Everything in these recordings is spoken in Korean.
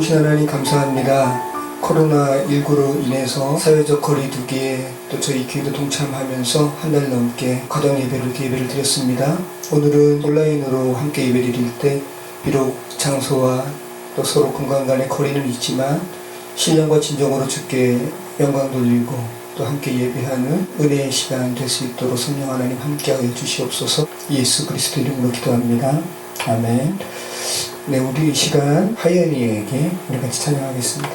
주신 하나님 감사합니다. 코로나19로 인해서 사회적 거리두기에 또 저희 교회도 동참하면서 한 달 넘게 가정 예배를 드렸습니다. 오늘은 온라인으로 함께 예배 드릴 때 비록 장소와 또 서로 공간 간의 거리는 있지만 신령과 진정으로 주께 영광 돌리고 또 함께 예배하는 은혜의 시간 될 수 있도록 성령 하나님 함께하여 주시옵소서. 예수 그리스도 이름으로 기도합니다. 아멘. 네, 우리 이 시간 하연이에게 우리 같이 찬양하겠습니다.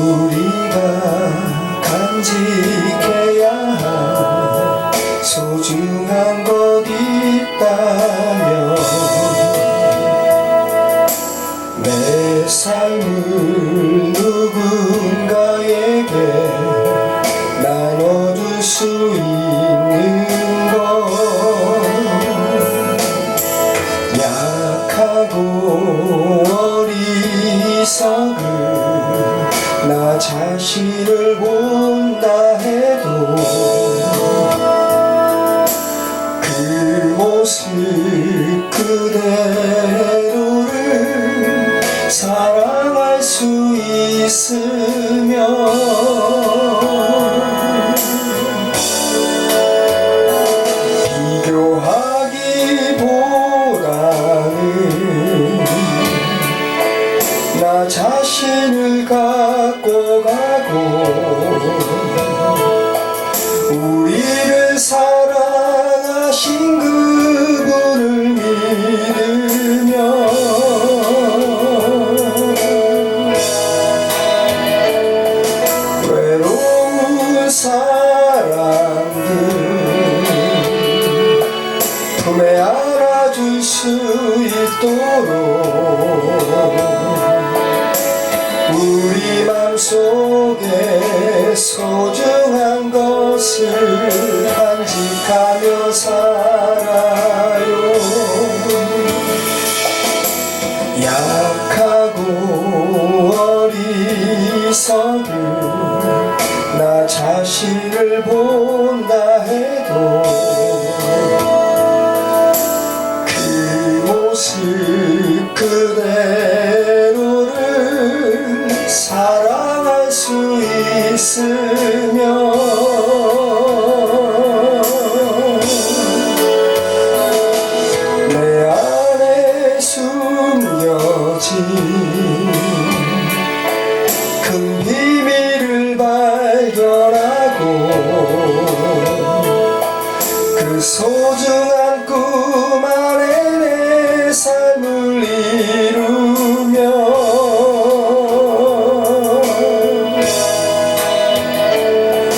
우리가 간직해야 할 소중한 것 있다면 내 삶을 누군가에게 나눠줄 수 있는 것, 약하고 어리석은 나 자신을 본다 해도 그 모습 그대로를 사랑할 수 있으면 비교하기보다는 나 자신을 갖고 가고 우리를 사랑하신 그분을 믿으며 외로운 사람들 품에 안아줄 수 있도록 우리 맘속에 소중한 것을 간직하며 살아요. 약하고 어리석은 나 자신을 본다 해도 그 모습 그대로를 사랑할 수 있으면 내 안에 숨겨진 큰 비밀을 발견하고 그 소중한 꿈 안에 내 삶을 이루며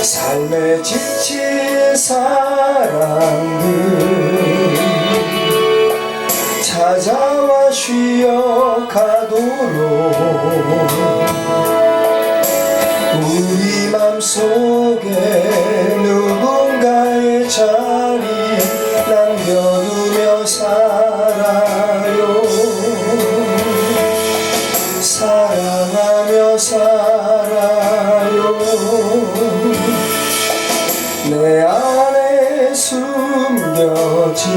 삶에 지친 사람들 찾아와 쉬어 가도록 우리 맘속에 누군가의 자리 남겨두며 살아요. 사랑하며 살아요. 내 안에 숨겨진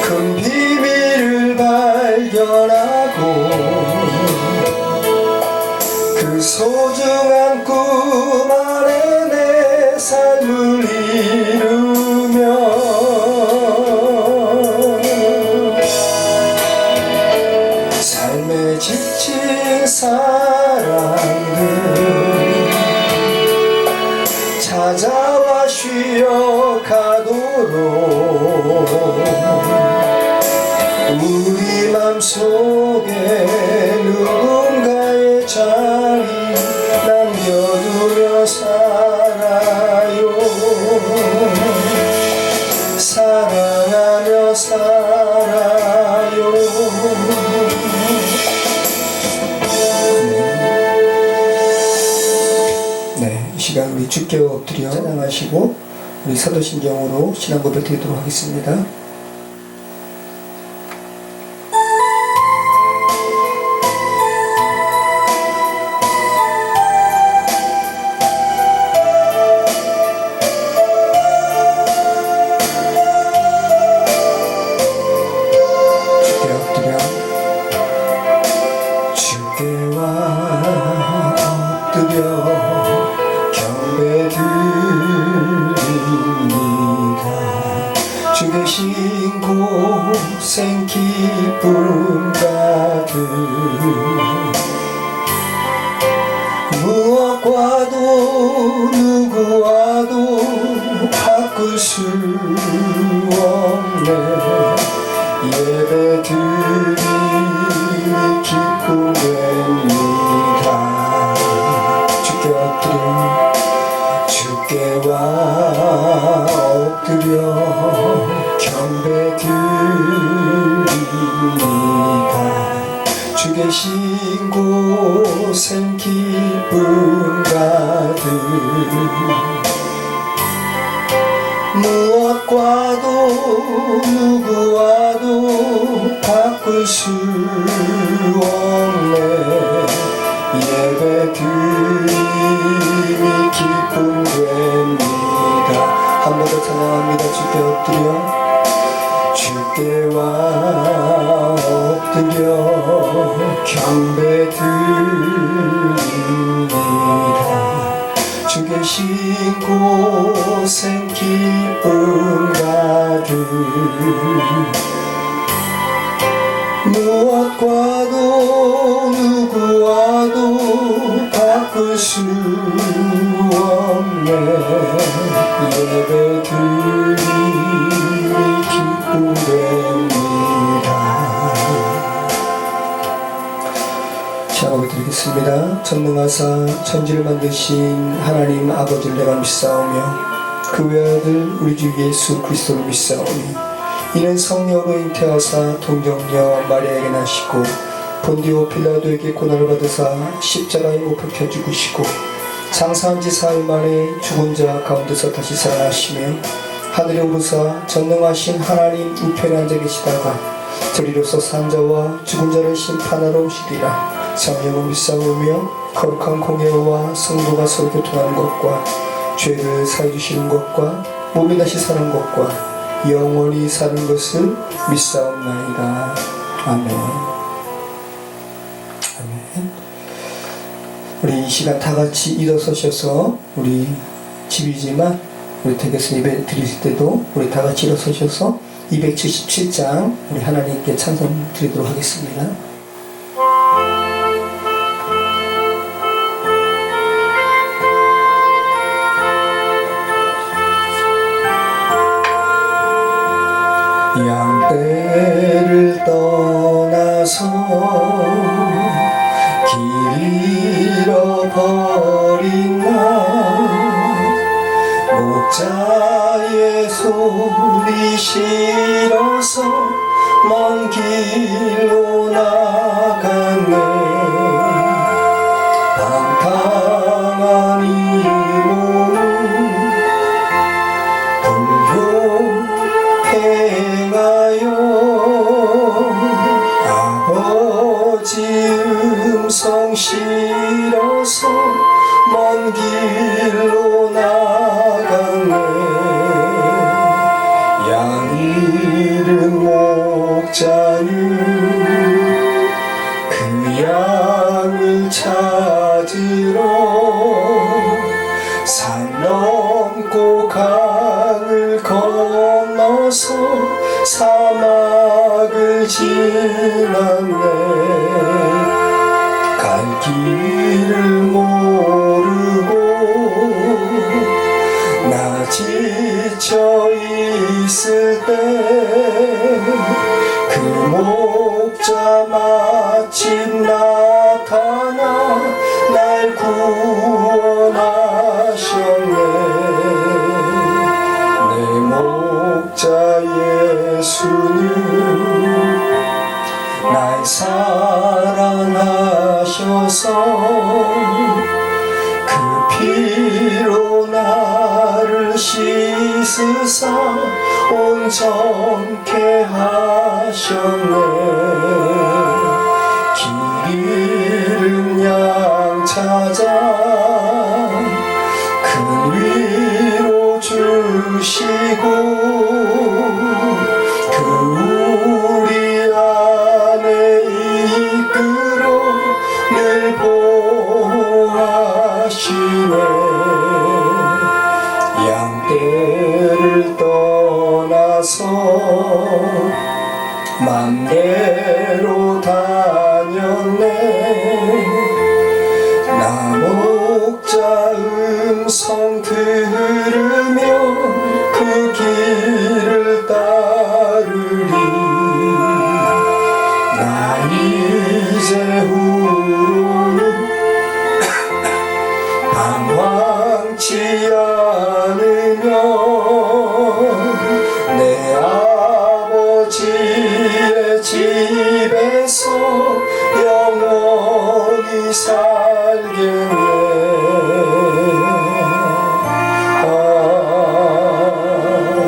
큰 비밀을 발견하고 그 소중한 꿈 안에 내 삶을 이루며 삶에 지친 사람들 찾아와 쉬어 가도록 우리 맘속에 누군가의 자리 남겨두며 살아요. 사랑하며 살아요. 네, 이 시간 우리 주께 엎드려 찬양하시고 우리 사도신경으로 신앙 고백 드리도록 하겠습니다. 무엇과도 누구와도 바꿀 수 없네. 예배드림이 기쁨됩니다. 주께 엎드려 주께 와 엎드려 경배드립니다. 주 계신 곳엔 기쁨 가득. 무엇과도 누구와도 바꿀 수 없네. 예배드림이 기쁨됩니다. 한 번 더 찬양합니다. 주께 엎드려 주께 와 엎드려 경배드립니다. 주 계신 곳엔 기쁨 가득. 무엇과도 누구와도 바꿀 수 없네. 예배드림이 기쁨됩니다. 시작하게 드리겠습니다. 전능하사 천지를 만드신 하나님 아버지를 내가 믿사오며 그 외아들 우리 주 예수 그리스도를 믿사오니 이는 성령으로 잉태하사 동정녀 마리아에게 나시고 본디오 빌라도에게 고난을 받으사 십자가에 못 박혀 죽으시고 장사한 지 4일 만에 죽은 자 가운데서 다시 살아나시며 하늘에 오르사 전능하신 하나님 우편에 앉아 계시다가 저리로서 산 자와 죽은 자를 심판하러 오시리라. 성령을 믿사오며 거룩한 공예와 성도가 서로 교통하는 것과 죄를 사해주시는 것과 몸이 다시 사는 것과 영원히 사는 것을 믿사옵나이다. 아멘. 아멘. 우리 이 시간 다 같이 일어서셔서 우리 집이지만 우리 댁에서 예배 드릴 때도 우리 다 같이 일어서셔서 277장 우리 하나님께 찬송 드리도록 하겠습니다. 양떼를 떠나서 길 잃어버린 날 목자의 소리 싫어서 먼 길로 나갔네. 방탕한 이 몸은 행하여 아버지 음성 실어서 먼 길로 나갔네. 양 잃은 목자는 그 양을 찾으러 산 넘고 강을 건너서 사막을 지났네. 갈 길을 모르고 나 지쳐 있을 때 그 목자 마침 나타나 날 구원하셨네. 내 목자 예수는 날 사랑하셔서 그 피로 나를 씻으사 온전케 하셨네. 길 잃은 양 찾아 큰 위로 주시고 그 우리 안에 이끌어 늘 보호하시네. 양떼를 떠나서 맘대로 다녔네. 나 목자 음성 들으며 그 길을 따르리. 나 이제 후로는 방황치 않으며 내 아버지의 집에서 영원히 살겠네.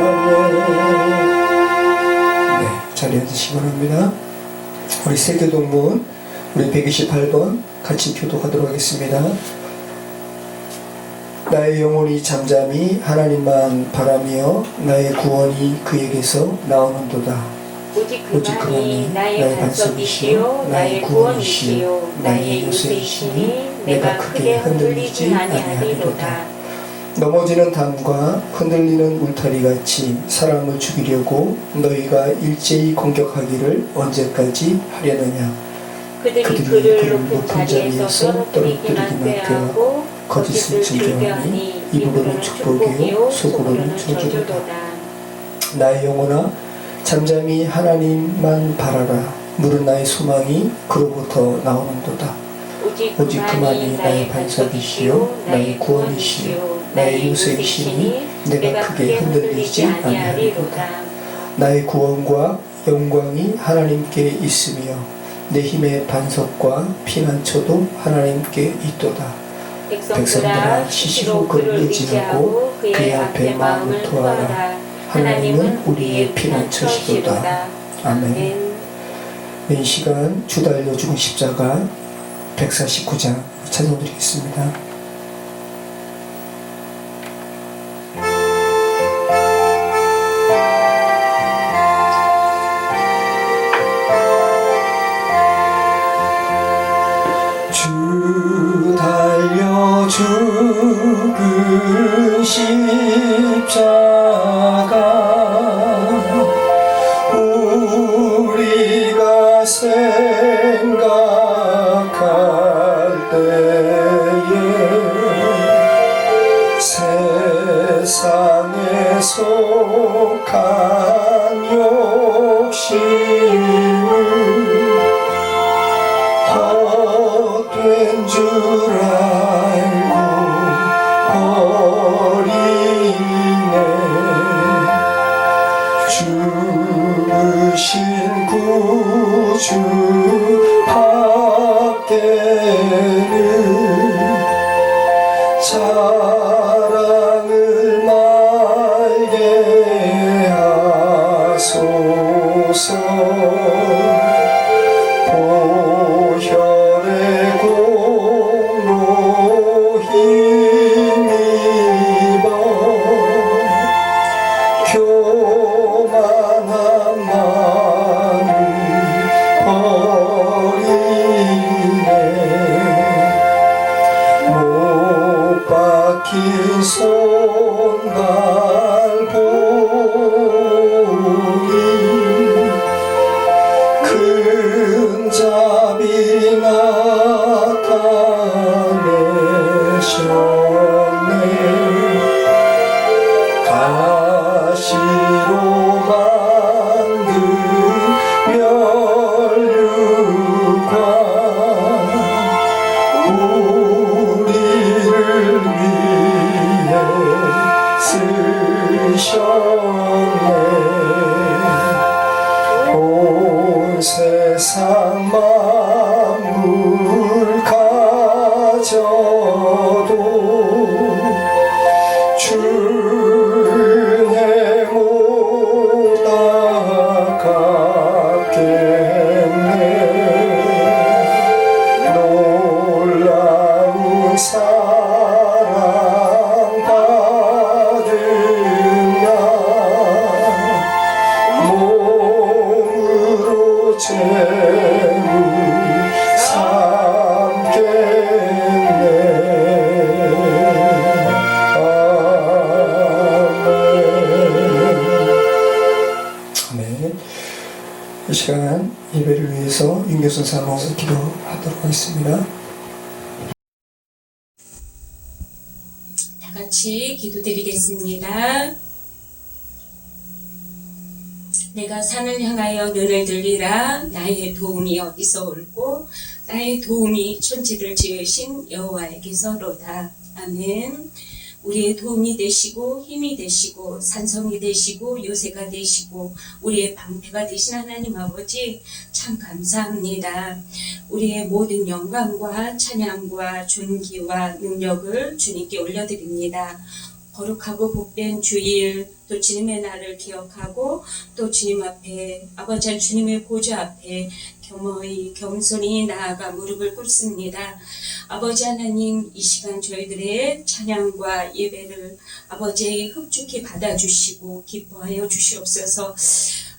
아멘. 네, 자리에 앉으시기 바랍니다. 우리 세계동문 우리 128번 같이 교독하도록 하겠습니다. 나의 영혼이 잠잠히 하나님만 바라며 나의 구원이 그에게서 나오는도다. 오직 그만이 나의 반석이시요 나의 구원이시요 나의 요새이시니 내가 크게 흔들리지 아니하리로다. 넘어지는 담과 흔들리는 울타리같이 사람을 죽이려고 너희가 일제히 공격하기를 언제까지 하려느냐. 그들이 그를 높은 자리에서 떨어뜨리기만 꾀하고 거짓을 즐겨하니 입으로는 축복이요 속으로는 저주로다. 나의 영혼아 잠잠히 하나님만 바라라. 물은 나의 소망이 그로부터 나오는도다. 오직 그만이 나의 반석이시요 나의 구원이시요 나의 요새이시니 내가 크게 흔들리지 아니하리로다. 나의 구원과 영광이 하나님께 있으며 내 힘의 반석과 피난처도 하나님께 있도다. 백성들아 시시로 그를 의지하고 그의 앞에 마음을 토하라. 하나님은 우리의 피난처시도다. 아멘. 이 시간 주 달려 죽은 십자가 149장 찬송드리겠습니다. 주 달려 죽은 십자가 우리가 생각할 때에 세상에 속한 욕심을 헛된 줄 알고 버리네. 죽으신 구주 밖에는 자랑을 말게 하소서. 보혈의 공로 힘입어 교만한 마음을 버리네. 못 박힌 손발 보니 근잡이 나타내셨네. 가시로 만든 면류관 우리를 위해 쓰셨네. 온 세상 만물 가져도 주의 못 아깝겠네. 놀라운 사랑 받은 나 몸으로 재물 삼겠네. 아멘. 이 시간 예배를 위해서 윤교선 사모서 기도하도록 하겠습니다. 다 같이 기도드리겠습니다. 내가 산을 향하여 눈을 들리라. 나의 도움이 어디서 올고 나의 도움이 천지를 지으신 여호와에게서로다. 아멘. 우리의 도움이 되시고 힘이 되시고 산성이 되시고 요새가 되시고 우리의 방패가 되신 하나님 아버지 참 감사합니다. 우리의 모든 영광과 찬양과 존귀와 능력을 주님께 올려드립니다. 거룩하고 복된 주일, 또 주님의 날을 기억하고 또 주님 앞에 아버지 주님의 보좌 앞에 겸허히 겸손히 나아가 무릎을 꿇습니다. 아버지 하나님, 이 시간 저희들의 찬양과 예배를 아버지의 흡족히 받아주시고 기뻐하여 주시옵소서.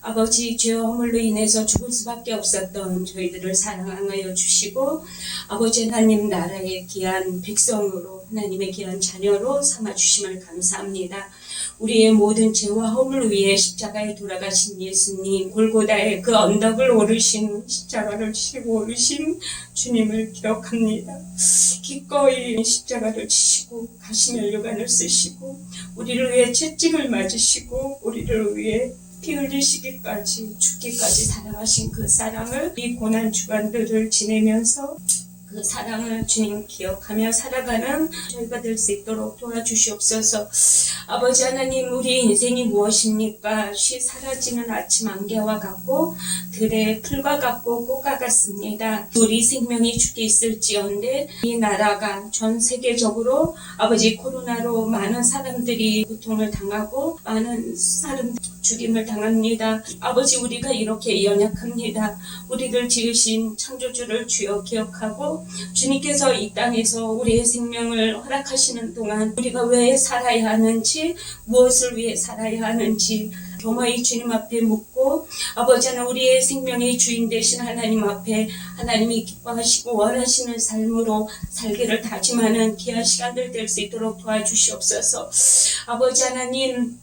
아버지, 죄와 허물로 인해서 죽을 수밖에 없었던 저희들을 사랑하여 주시고 아버지 하나님 나라의 귀한 백성으로 하나님의 귀한 자녀로 삼아주심을 감사합니다. 우리의 모든 죄와 허물을 위해 십자가에 돌아가신 예수님, 골고다의 그 언덕을 오르신 십자가를 치고 오르신 주님을 기억합니다. 기꺼이 십자가를 치시고 가시멜 요관을 쓰시고 우리를 위해 채찍을 맞으시고 우리를 위해 피 흘리시기까지 죽기까지 사랑하신 그 사랑을 이 고난 주간들을 지내면서 그 사랑을 주님 기억하며 살아가는 저희가 될 수 있도록 도와주시옵소서. 아버지 하나님, 우리 인생이 무엇입니까? 쉬 사라지는 아침 안개와 같고 들의 풀과 같고 꽃과 같습니다. 우리 생명이 죽게 있을지언데 이 나라가 전 세계적으로 아버지 코로나로 많은 사람들이 고통을 당하고 많은 사람들이 죽임을 당합니다. 아버지, 우리가 이렇게 연약합니다. 우리를 지으신 창조주를 주여 기억하고 주님께서 이 땅에서 우리의 생명을 허락하시는 동안 우리가 왜 살아야 하는지, 무엇을 위해 살아야 하는지 겸허히 주님 앞에 묻고 아버지 하나님, 우리의 생명의 주인 되신 하나님 앞에 하나님이 기뻐하시고 원하시는 삶으로 살기를 다짐하는 귀한 시간들 될 수 있도록 도와주시옵소서. 아버지 하나님,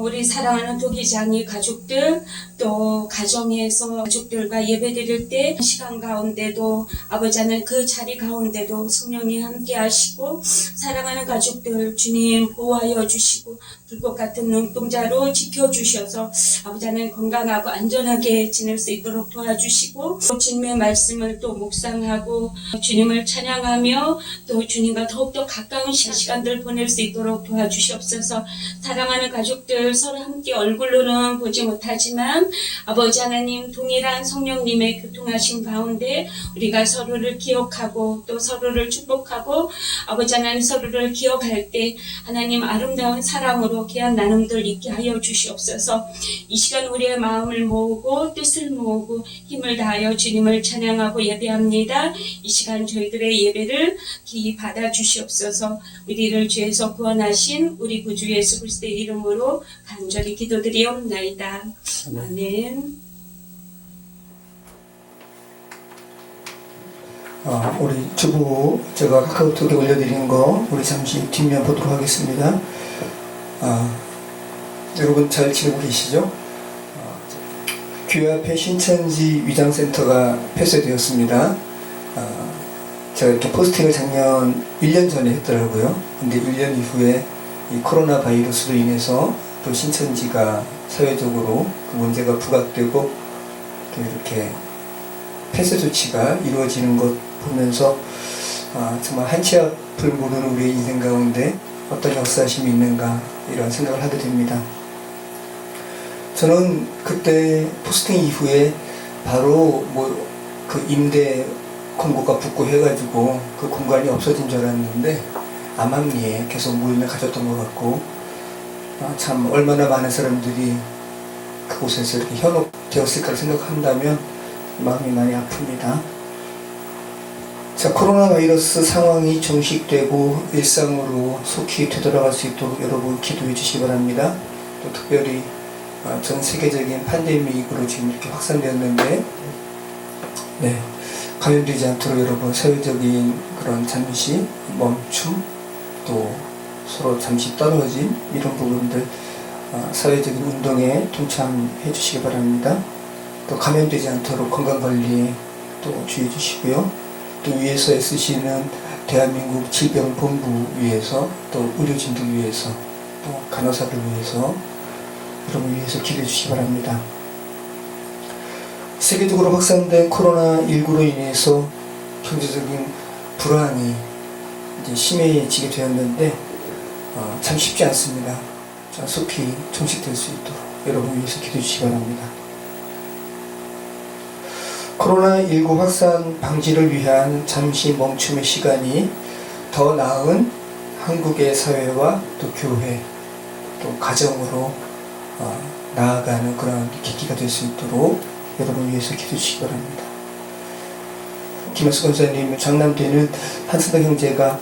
우리 사랑하는 도기장이 가족들 또 가정에서 가족들과 예배드릴 때 시간 가운데도 아버지 하나님 그 자리 가운데도 성령이 함께 하시고 사랑하는 가족들 주님 보호하여 주시고 불꽃 같은 눈동자로 지켜주셔서 아버지 하나님 건강하고 안전하게 지낼 수 있도록 도와주시고 주님의 말씀을 또 묵상하고 주님을 찬양하며 또 주님과 더욱더 가까운 시간들 보낼 수 있도록 도와주시옵소서. 사랑하는 가족들 서로 함께 얼굴로는 보지 못하지만 아버지 하나님 동일한 성령님의 교통하신 가운데 우리가 서로를 기억하고 또 서로를 축복하고 아버지 하나님 서로를 기억할 때 하나님 아름다운 사랑으로 귀한 나눔들 있게 하여 주시옵소서. 이 시간 우리의 마음을 모으고 뜻을 모으고 힘을 다하여 주님을 찬양하고 예배합니다. 이 시간 저희들의 예배를 기히 받아 주시옵소서. 우리를 죄에서 구원하신 우리 구주 예수 그리스도의 이름으로 간절히 기도드리옵나이다. 아멘. 우리 주부 제가 카카오톡에 올려드린 거 우리 잠시 뒷면 보도록 하겠습니다. 여러분 잘 지내고 계시죠? 교회 앞에 신천지 위장센터가 폐쇄되었습니다. 제가 이렇게 포스팅을 작년 1년 전에 했더라고요. 근데 1년 이후에 이 코로나 바이러스로 인해서 또 신천지가 사회적으로 그 문제가 부각되고 또 이렇게 폐쇄 조치가 이루어지는 것 보면서 정말 한치 앞을 모르는 우리의 인생 가운데 어떤 역사심이 있는가 이런 생각을 하게 됩니다. 저는 그때 포스팅 이후에 바로 그 임대 공고가 붙고 해가지고 그 공간이 없어진 줄 알았는데 암암리에 계속 모임을 가졌던 것 같고 참 얼마나 많은 사람들이 그곳에서 이렇게 현혹되었을까 생각한다면 마음이 많이 아픕니다. 자, 코로나 바이러스 상황이 종식되고 일상으로 속히 되돌아갈 수 있도록 여러분 기도해 주시기 바랍니다. 또 특별히 전 세계적인 팬데믹으로 지금 이렇게 확산되었는데 감염되지 않도록 여러분 사회적인 그런 잠시 멈춤 또 서로 잠시 떨어진 이런 부분들 사회적인 운동에 동참해 주시기 바랍니다. 또 감염되지 않도록 건강관리에 또 주의해 주시고요. 또 위에서 애쓰시는 대한민국 질병본부 위해서 또 의료진들 위해서 또 간호사들 위해서 여러분 위해서 기도해 주시기 바랍니다. 세계적으로 확산된 코로나19로 인해서 경제적인 불안이 이제 심해지게 되었는데 참 쉽지 않습니다. 속히 종식될 수 있도록 여러분 위해서 기도해 주시기 바랍니다. 코로나19 확산 방지를 위한 잠시 멈춤의 시간이 더 나은 한국의 사회와 또 교회 또 가정으로 나아가는 그런 계기가 될 수 있도록 여러분 위해서 기도해 주시기 바랍니다. 김학수 권사님 장남되는 한승덕 형제가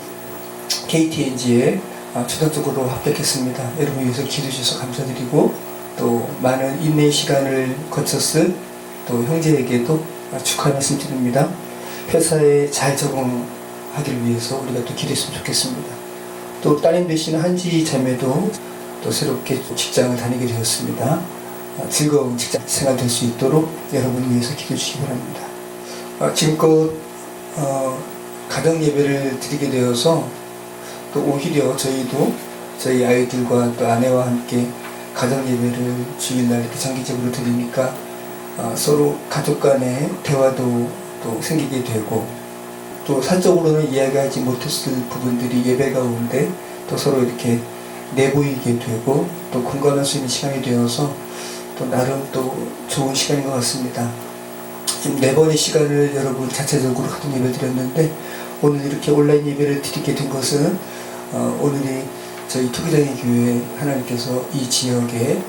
KTNG에 초등적으로 합격했습니다. 여러분 위해서 기도해 주셔서 감사드리고 또 많은 인내의 시간을 거쳤을 또 형제에게도 축하 말씀 드립니다. 회사에 잘 적응하기를 위해서 우리가 또 기도했으면 좋겠습니다. 또 따님 되시는 한지 자매도 또 새롭게 직장을 다니게 되었습니다. 즐거운 직장 생활 될 수 있도록 여러분 위해서 기도해 주시기 바랍니다. 지금껏 가정 예배를 드리게 되어서 또 오히려 저희도 저희 아이들과 또 아내와 함께 가정 예배를 주일날 이렇게 장기적으로 드리니까 서로 가족 간의 대화도 또 생기게 되고 또 사적으로는 이야기하지 못했을 부분들이 예배 가운데 또 서로 이렇게 내보이게 되고 또 공감할 수 있는 시간이 되어서 또 나름 또 좋은 시간인 것 같습니다. 지금 4번의 시간을 여러분 자체적으로 가정 예배를 드렸는데 오늘 이렇게 온라인 예배를 드리게 된 것은 오늘이 저희 토기장의 교회 하나님께서 이 지역에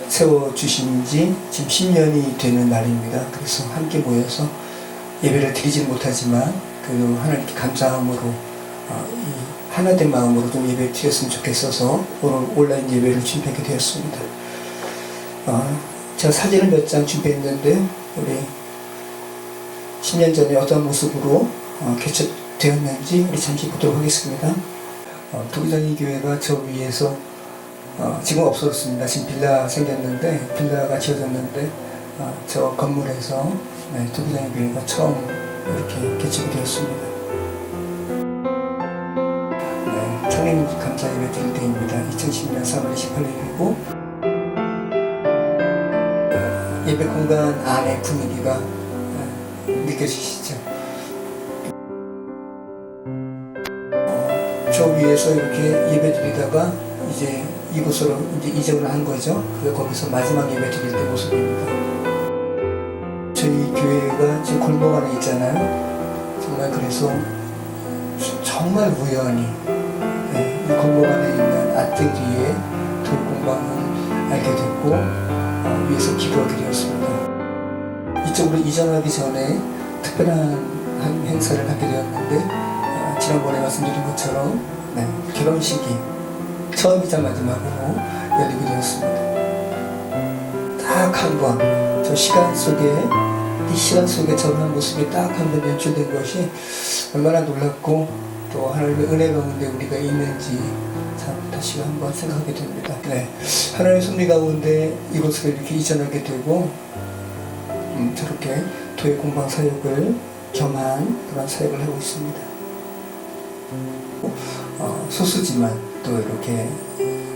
세워주신 지 지금 10년이 되는 날입니다. 그래서 함께 모여서 예배를 드리지는 못하지만 그래도 하나님께 감사함으로 이 하나된 마음으로 좀 예배를 드렸으면 좋겠어서 오늘 온라인 예배를 준비하게 되었습니다. 제가 사진을 몇 장 준비했는데 우리 10년 전에 어떤 모습으로 개척되었는지 우리 잠시 보도록 하겠습니다. 도기장이 교회가 저 위에서 지금 없어졌습니다. 지금 빌라 생겼는데 빌라가 지어졌는데 저 건물에서 도기장이 교회가 처음 이렇게 개척이 되었습니다. 창립 감사 예배 드릴 때입니다. 2010년 3월 18일이고 예배 공간 안의 분위기가 느껴지시죠? 저 위에서 이렇게 예배 드리다가 이제 이곳으로 이제 이적을 한 거죠. 그게 거기서 마지막 예배 드릴 때 모습입니다. 저희 교회가 지금 골목 안에 있잖아요. 정말 그래서 정말 우연히 이 골목 안에 있는 아트리에 돌공방을 알게 됐고 위해서 기도하게 되었습니다. 이쪽으로 이전하기 전에 특별한 한 행사를 하게 되었는데 지난번에 말씀드린 것처럼 결혼식이 처음이자 마지막으로 열리게 되었습니다. 딱 한 번, 저 시간 속에 이 시간 속에 저런 모습이 딱 한 번 연출된 것이 얼마나 놀랍고 또 하나님의 은혜 가운데 우리가 있는지 참 다시 한번 생각하게 됩니다. 하나님의 섭리 가운데 이곳을 이렇게 이전하게 되고 저렇게 교회 공방 사역을 겸한 그런 사역을 하고 있습니다. 소수지만 또 이렇게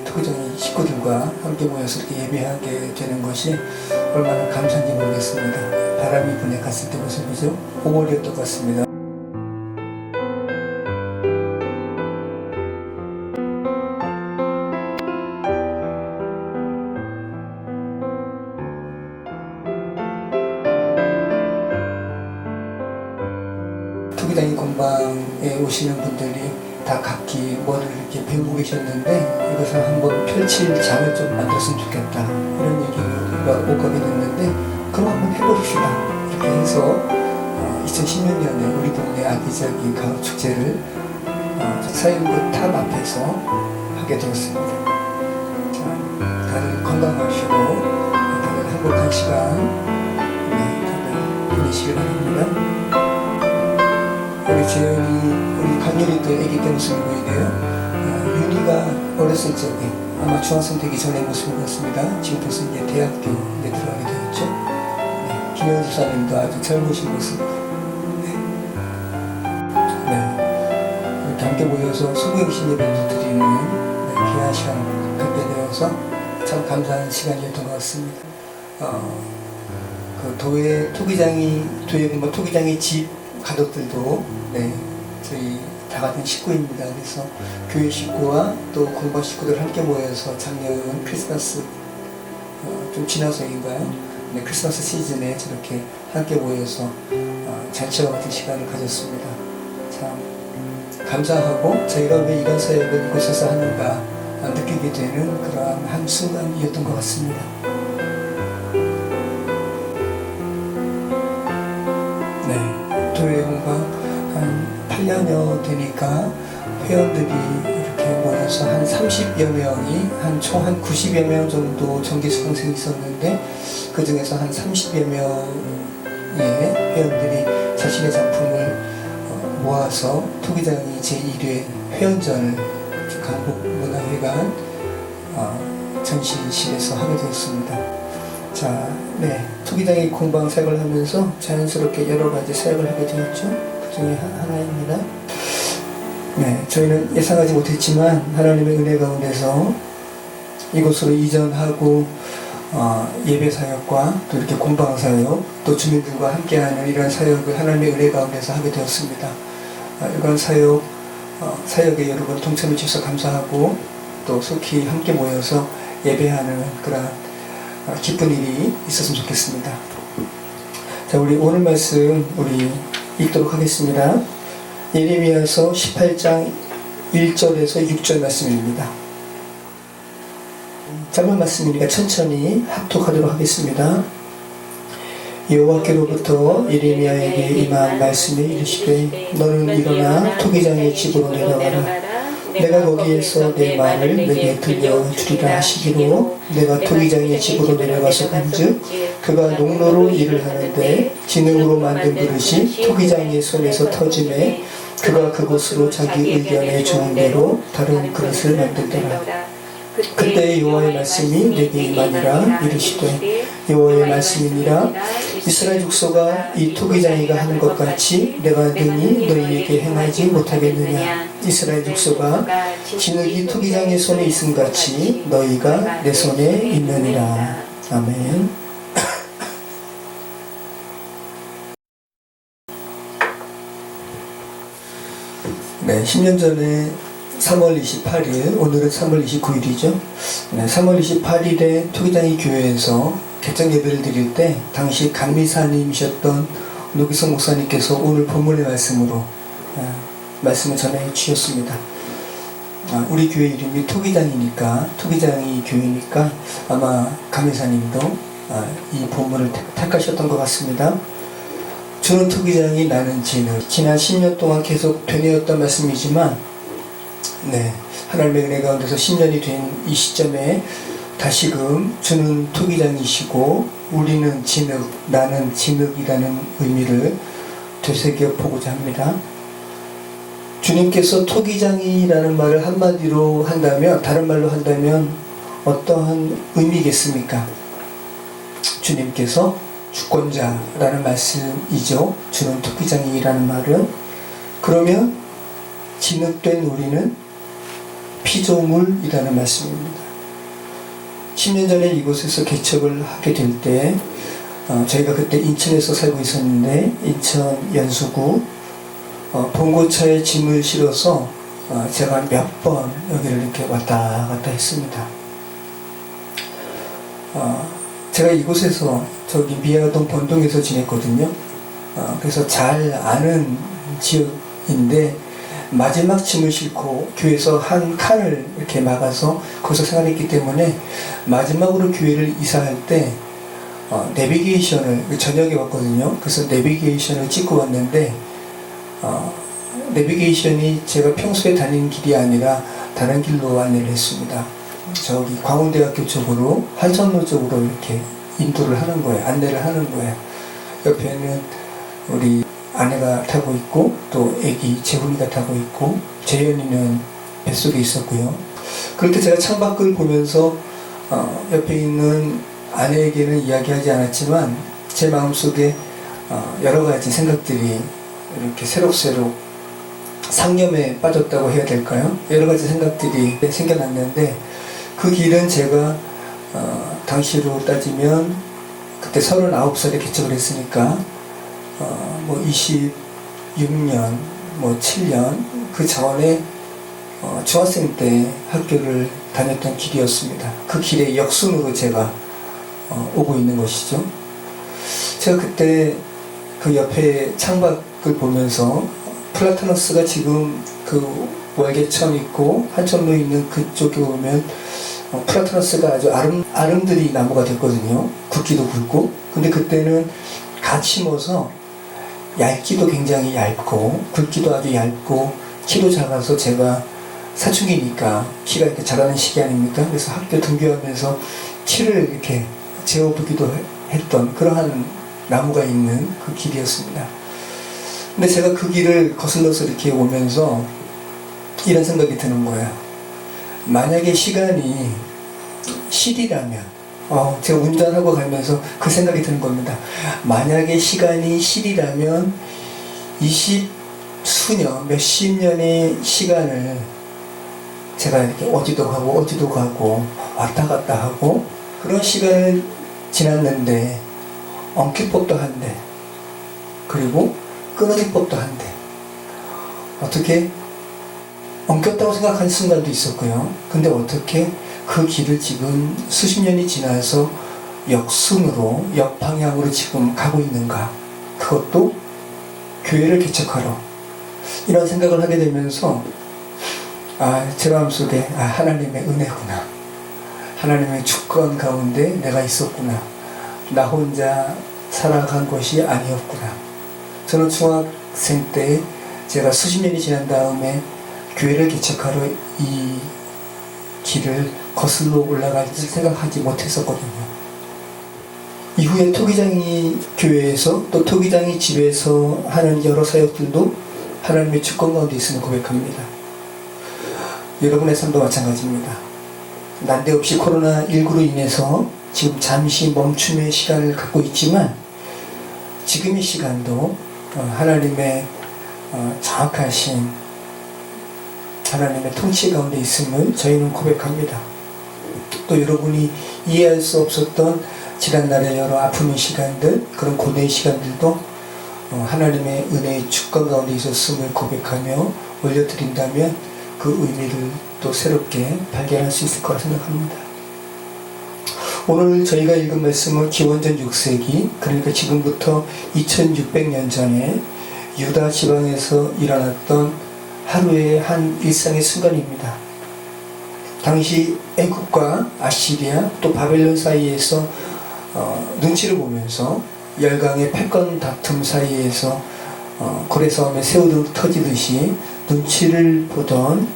토기장의 식구들과 함께 모여서 이렇게 예배하게 되는 것이 얼마나 감사한지 모르겠습니다. 바람이 분에 갔을 때 모습이죠. 5월이었던 것 같습니다. 토기장의 공방에 오시는 분들이 다 각기 뭐를 이렇게 배우고 계셨는데 이것을 한번 펼칠 장을 좀 만들었으면 좋겠다 이런 얘기가 오가게 됐는데 그럼 한번 해봅시다 이렇게 해서 2016년에 우리 동네 아기자기 가을 축제를 사일구 탑 앞에서 하게 되었습니다. 다들 건강하시고 다들 행복한 시간 다들 보내시길 바랍니다. 우리 재현이, 우리 강렬이도 애기 때 모습이 보이네요. 윤희가 어렸을 적에 아마 중학생 되기 전의 모습인 것 같습니다. 지금 벌써 이제 대학교에 들어가게 되었죠. 김영주 사님도 아주 젊으신 모습. 모여서 소구행신 예배를 드리는 귀한 시간을 갖게 되어서 참 감사한 시간이었던 것 같습니다. 그 도회 토기장의 집 가족들도 저희 다 같은 식구입니다. 그래서 교회 식구와 또 공방 식구들 함께 모여서 작년 크리스마스 좀 지나서인가요? 크리스마스 시즌에 저렇게 함께 모여서 잔치와 같은 시간을 가졌습니다. 참 감사하고 저희가 왜 이런 사역을 이곳에서 하는가 느끼게 되는 그러한 한 순간이었던 것 같습니다. 교회 공방 한 8년여 되니까 회원들이 이렇게 모여서 한 30여 명이 총 한 90여 명 정도 정기 수강생이 있었는데 그 중에서 한 30여 명의 회원들이 자신의 작품을 모아서 토기장이 제1회 회원전을 강북문화회관 전시실에서 하게 되었습니다. 토기장의 공방 사역을 하면서 자연스럽게 여러 가지 사역을 하게 되었죠. 그 중에 하나입니다. 저희는 예상하지 못했지만 하나님의 은혜 가운데서 이곳으로 이전하고 예배 사역과 또 이렇게 공방 사역, 또 주민들과 함께하는 이런 사역을 하나님의 은혜 가운데서 하게 되었습니다. 이런 사역에 여러분 동참해 주셔서 감사하고 또 속히 함께 모여서 예배하는 그런 기쁜 일이 있었으면 좋겠습니다. 우리 오늘 말씀 읽도록 하겠습니다. 예레미야서 18장 1절에서 6절 말씀입니다. 짧은 말씀이니까 천천히 합독하도록 하겠습니다. 여호와께로부터 예레미야에게 임한 말씀이 이르시되 너는 일어나 토기장의 집으로 내려가라. 내가 거기에서 내 말을 내게 들려주리라 하시기로 내가 토기장의 집으로 내려가서 본즉 그가 농로로 일을 하는데 진흙으로 만든 그릇이 토기장의 손에서 터지매 그가 그곳으로 자기 의견에 좋은 대로 다른 그릇을 만들더라. 그때 여호와의 말씀이 내게 임하니라. 이르시되 여호와의 말씀이니라. 이스라엘 족속아 이 토기장이가 하는 것 같이 내가 능히 너희에게 행하지 못하겠느냐. 이스라엘 족속아 진흙이 토기장의 손에 있음 같이 너희가 내 손에 있느니라. 아멘. 네, 10년 전에 3월 28일, 오늘은 3월 29일이죠. 3월 28일에 토기장이 교회에서 개장 예배를 드릴 때 당시 감리사님이셨던 노기성 목사님께서 오늘 본문의 말씀으로 말씀을 전해 주셨습니다. 우리 교회 이름이 토기장이니까, 토기장이 교회니까 아마 감리사님도 이 본문을 택하셨던 것 같습니다. 주는 토기장이 나는 진흙. 지난 10년 동안 계속 되뇌었던 말씀이지만 하나님의 은혜 가운데서 10년이 된 이 시점에 다시금 주는 토기장이시고 우리는 진흙, 나는 진흙이라는 의미를 되새겨 보고자 합니다. 주님께서 토기장이라는 말을 한마디로 한다면, 다른 말로 한다면 어떠한 의미겠습니까? 주님께서 주권자라는 말씀이죠. 주는 토기장이라는 말은. 그러면 진흙된 우리는 피조물이라는 말씀입니다. 10년 전에 이곳에서 개척을 하게 될 때 저희가 그때 인천에서 살고 있었는데 인천 연수구 봉고차에 짐을 실어서 제가 몇 번 여기를 이렇게 왔다 갔다 했습니다. 제가 이곳에서 저기 미아동 본동에서 지냈거든요. 그래서 잘 아는 지역인데 마지막 짐을 싣고 교회에서 한 칸을 이렇게 막아서 거기서 생활했기 때문에 마지막으로 교회를 이사할 때 내비게이션을 저녁에 왔거든요. 그래서 내비게이션을 찍고 왔는데 내비게이션이 제가 평소에 다니는 길이 아니라 다른 길로 안내를 했습니다. 저기 광운대학교 쪽으로 한선로 쪽으로 이렇게 인도를 하는 거예요. 안내를 하는 거예요. 옆에는 우리 아내가 타고 있고 또 애기 재훈이가 타고 있고 재현이는 뱃속에 있었고요. 그럴 때 제가 창밖을 보면서 옆에 있는 아내에게는 이야기하지 않았지만 제 마음속에 여러 가지 생각들이 이렇게 새록새록 상념에 빠졌다고 해야 될까요? 여러 가지 생각들이 생겨났는데 그 길은 제가 당시로 따지면 그때 39살에 개척을 했으니까 뭐 26년, 뭐 7년 그 전에 중학생 때 학교를 다녔던 길이었습니다. 그 길의 역순으로 제가 오고 있는 것이죠. 제가 그때 그 옆에 창밖을 보면서 플라타너스가 지금 그 월계천 있고 한천로 있는 그쪽에 오면 플라타너스가 아주 아름드리 나무가 됐거든요. 굵기도 굵고. 근데 그때는 갓 심어서 얇기도 굉장히 얇고 굵기도 아주 얇고 키도 작아서 제가 사춘기니까 키가 이렇게 자라는 시기 아닙니까? 그래서 학교 등교하면서 키를 이렇게 재어보기도 했던 그러한 나무가 있는 그 길이었습니다. 근데 제가 그 길을 거슬러서 이렇게 오면서 이런 생각이 드는 거예요. 만약에 시간이 실이라면 제가 운전하고 가면서 그 생각이 드는 겁니다. 만약에 시간이 실이라면 20수년, 몇십 년의 시간을 제가 이렇게 어디도 가고 왔다 갔다 하고 그런 시간을 지났는데 엉킬 법도 한데 그리고 끊어질 법도 한데 어떻게 엉켰다고 생각한 순간도 있었고요. 근데 어떻게 그 길을 지금 수십 년이 지나서 역순으로 역방향으로 지금 가고 있는가. 그것도 교회를 개척하러 이런 생각을 하게 되면서 제 마음속에 하나님의 은혜구나. 하나님의 주권 가운데 내가 있었구나. 나 혼자 살아간 것이 아니었구나. 저는 중학생 때 제가 수십 년이 지난 다음에 교회를 개척하러 이 길을 거슬러 올라갈지 생각하지 못했었거든요. 이후에 토기장이 교회에서 또 토기장이 집에서 하는 여러 사역들도 하나님의 주권 가운데 있음을 고백합니다. 여러분의 삶도 마찬가지입니다. 난데없이 코로나19로 인해서 지금 잠시 멈춤의 시간을 갖고 있지만 지금 이 시간도 하나님의 정확하신 하나님의 통치 가운데 있음을 저희는 고백합니다. 또 여러분이 이해할 수 없었던 지난날의 여러 아픔의 시간들, 그런 고뇌의 시간들도 하나님의 은혜의 주권 가운데 있었음을 고백하며 올려드린다면 그 의미를 또 새롭게 발견할 수 있을 거라 생각합니다. 오늘 저희가 읽은 말씀은 기원전 6세기, 그러니까 지금부터 2600년 전에 유다 지방에서 일어났던 하루의 한 일상의 순간입니다. 당시 애국과 아시리아 또 바벨론 사이에서 눈치를 보면서 열강의 패권 다툼 사이에서 고래싸움에 새우등 터지듯이 눈치를 보던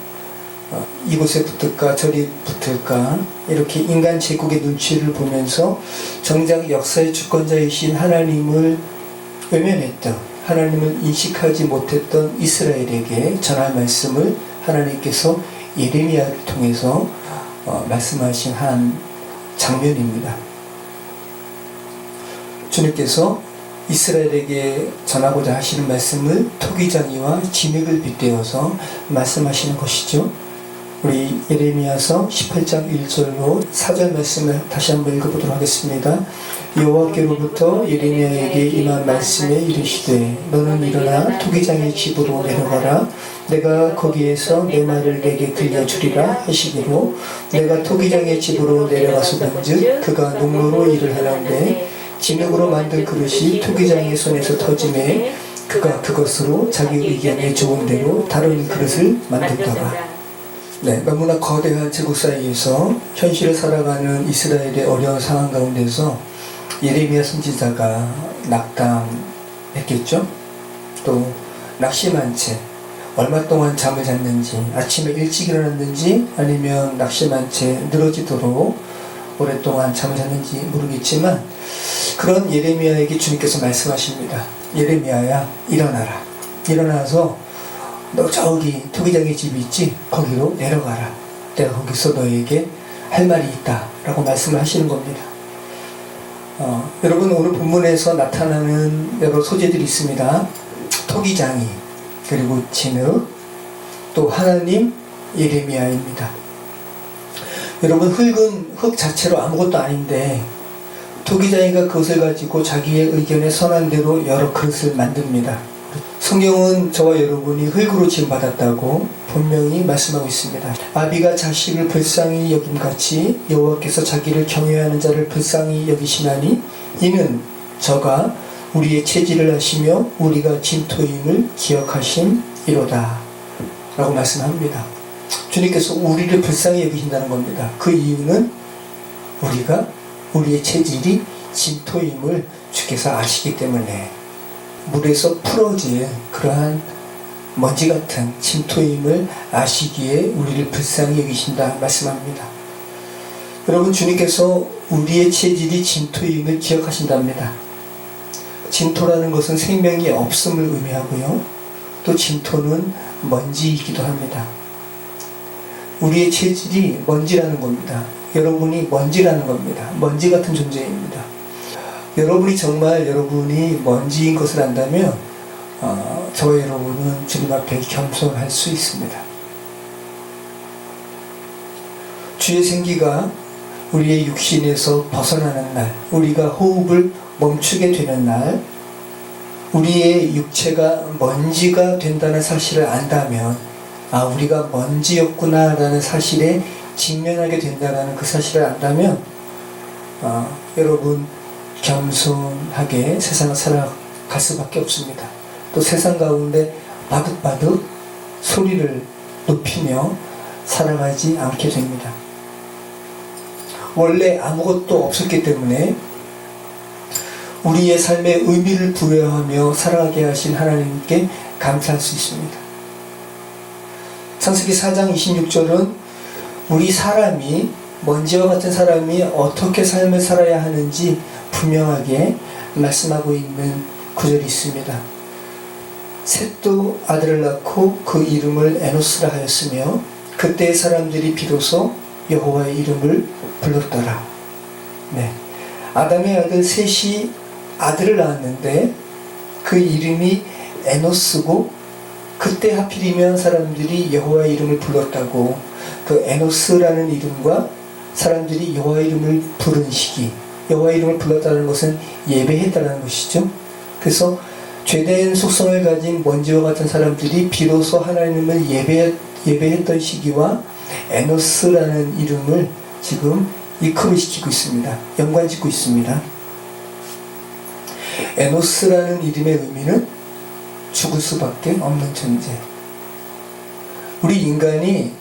이곳에 붙을까 저리 붙을까 이렇게 인간 제국의 눈치를 보면서 정작 역사의 주권자이신 하나님을 외면했던 하나님을 인식하지 못했던 이스라엘에게 전할 말씀을 하나님께서 예레미야를 통해서 말씀하신 한 장면입니다. 주님께서 이스라엘에게 전하고자 하시는 말씀을 토기장이와 진흙을 빗대어서 말씀하시는 것이죠. 우리 예레미야서 18장 1절로 4절 말씀을 다시 한번 읽어보도록 하겠습니다. 여호와께로부터 예레미야에게 임한 말씀에 이르시되 너는 일어나 토기장의 집으로 내려가라. 내가 거기에서 내 말을 내게 들려주리라 하시기로 내가 토기장의 집으로 내려가서 본즉 그가 농로로 일을 하는데 진흙으로 만든 그릇이 토기장의 손에서 터지매 그가 그것으로 자기 의견에 좋은 대로 다른 그릇을 만들더라. 너무나 거대한 제국 사이에서 현실을 살아가는 이스라엘의 어려운 상황 가운데서 예레미야 선지자가 낙담했겠죠. 또 낙심한 채 얼마 동안 잠을 잤는지 아침에 일찍 일어났는지 아니면 낙심한 채 늘어지도록 오랫동안 잠을 잤는지 모르겠지만 그런 예레미야에게 주님께서 말씀하십니다. 예레미야야 일어나라. 일어나서 너 저기 토기장의 집이 있지? 거기로 내려가라. 내가 거기서 너에게 할 말이 있다 라고 말씀을 하시는 겁니다. 여러분 오늘 본문에서 나타나는 여러 소재들이 있습니다. 토기장이 그리고 진흙 또 하나님 예레미야입니다. 여러분, 흙은 흙 자체로 아무것도 아닌데 토기장이가 그것을 가지고 자기의 의견에 선한 대로 여러 그릇을 만듭니다. 성경은 저와 여러분이 흙으로 지음받았다고 분명히 말씀하고 있습니다. 아비가 자식을 불쌍히 여김같이 여호와께서 자기를 경외하는 자를 불쌍히 여기시나니 이는 저가 우리의 체질을 하시며 우리가 진토임을 기억하심이로다 라고 말씀합니다. 주님께서 우리를 불쌍히 여기신다는 겁니다. 그 이유는 우리의 체질이 진토임을 주께서 아시기 때문에, 물에서 풀어진 그러한 먼지 같은 진토임을 아시기에 우리를 불쌍히 여기신다 말씀합니다. 여러분, 주님께서 우리의 체질이 진토임을 기억하신답니다. 진토라는 것은 생명이 없음을 의미하고요, 또 진토는 먼지이기도 합니다. 우리의 체질이 먼지라는 겁니다. 여러분이 먼지라는 겁니다. 먼지 같은 존재입니다. 여러분이 먼지인 것을 안다면 저와 여러분은 주님 앞에 겸손할 수 있습니다. 주의 생기가 우리의 육신에서 벗어나는 날, 우리가 호흡을 멈추게 되는 날, 우리의 육체가 먼지가 된다는 사실을 안다면, 우리가 먼지였구나 라는 사실에 직면하게 된다는 그 사실을 안다면, 여러분, 겸손하게 세상을 살아갈 수밖에 없습니다. 또 세상 가운데 바득바득 소리를 높이며 살아가지 않게 됩니다. 원래 아무것도 없었기 때문에 우리의 삶에 의미를 부여하며 살아가게 하신 하나님께 감사할 수 있습니다. 창세기 4장 26절은 우리 사람이, 먼지와 같은 사람이 어떻게 삶을 살아야 하는지 분명하게 말씀하고 있는 구절이 있습니다. 셋도 아들을 낳고 그 이름을 에노스라 하였으며 그때의 사람들이 비로소 여호와의 이름을 불렀더라. 네. 아담의 아들 셋이 아들을 낳았는데 그 이름이 에노스고, 그때 하필이면 사람들이 여호와의 이름을 불렀다고, 그 에노스라는 이름과 사람들이 여호와의 이름을 부른 시기, 여호와의 이름을 불렀다는 것은 예배했다는 것이죠. 그래서 죄된 속성을 가진 먼지와 같은 사람들이 비로소 하나님을 예배했던 시기와 에노스라는 이름을 지금 이크로시키고 있습니다. 연관짓고 있습니다. 에노스라는 이름의 의미는 죽을 수밖에 없는 존재. 우리 인간이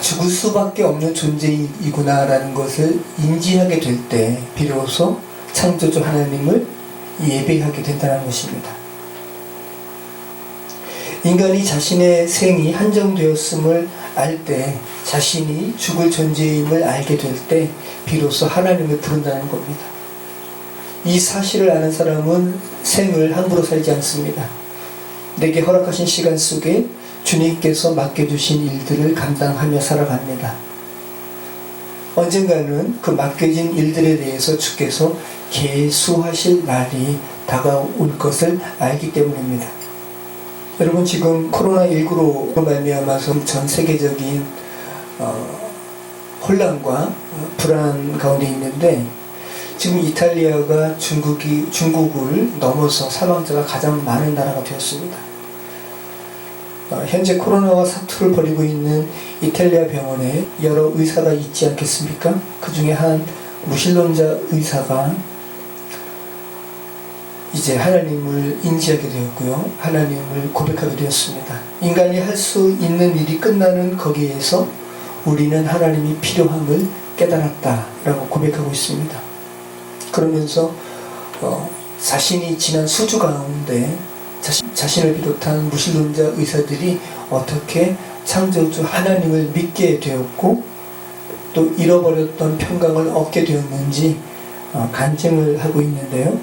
죽을 수밖에 없는 존재이구나 라는 것을 인지하게 될 때 비로소 창조주 하나님을 예배하게 된다는 것입니다. 인간이 자신의 생이 한정되었음을 알 때, 자신이 죽을 존재임을 알게 될 때 비로소 하나님을 부른다는 겁니다. 이 사실을 아는 사람은 생을 함부로 살지 않습니다. 내게 허락하신 시간 속에 주님께서 맡겨주신 일들을 감당하며 살아갑니다. 언젠가는 그 맡겨진 일들에 대해서 주께서 계수하실 날이 다가올 것을 알기 때문입니다. 여러분, 지금 코로나19로 말미암아서 전 세계적인 혼란과 불안 가운데 있는데, 지금 이탈리아가 중국을 넘어서 사망자가 가장 많은 나라가 되었습니다. 현재 코로나와 사투를 벌이고 있는 이탈리아 병원에 여러 의사가 있지 않겠습니까? 그 중에 한 무신론자 의사가 이제 하나님을 인지하게 되었고요, 하나님을 고백하게 되었습니다. 인간이 할 수 있는 일이 끝나는 거기에서 우리는 하나님이 필요함을 깨달았다라고 고백하고 있습니다. 그러면서 자신이 지난 수주 가운데 자신을 비롯한 무신론자 의사들이 어떻게 창조주 하나님을 믿게 되었고 또 잃어버렸던 평강을 얻게 되었는지 간증을 하고 있는데요.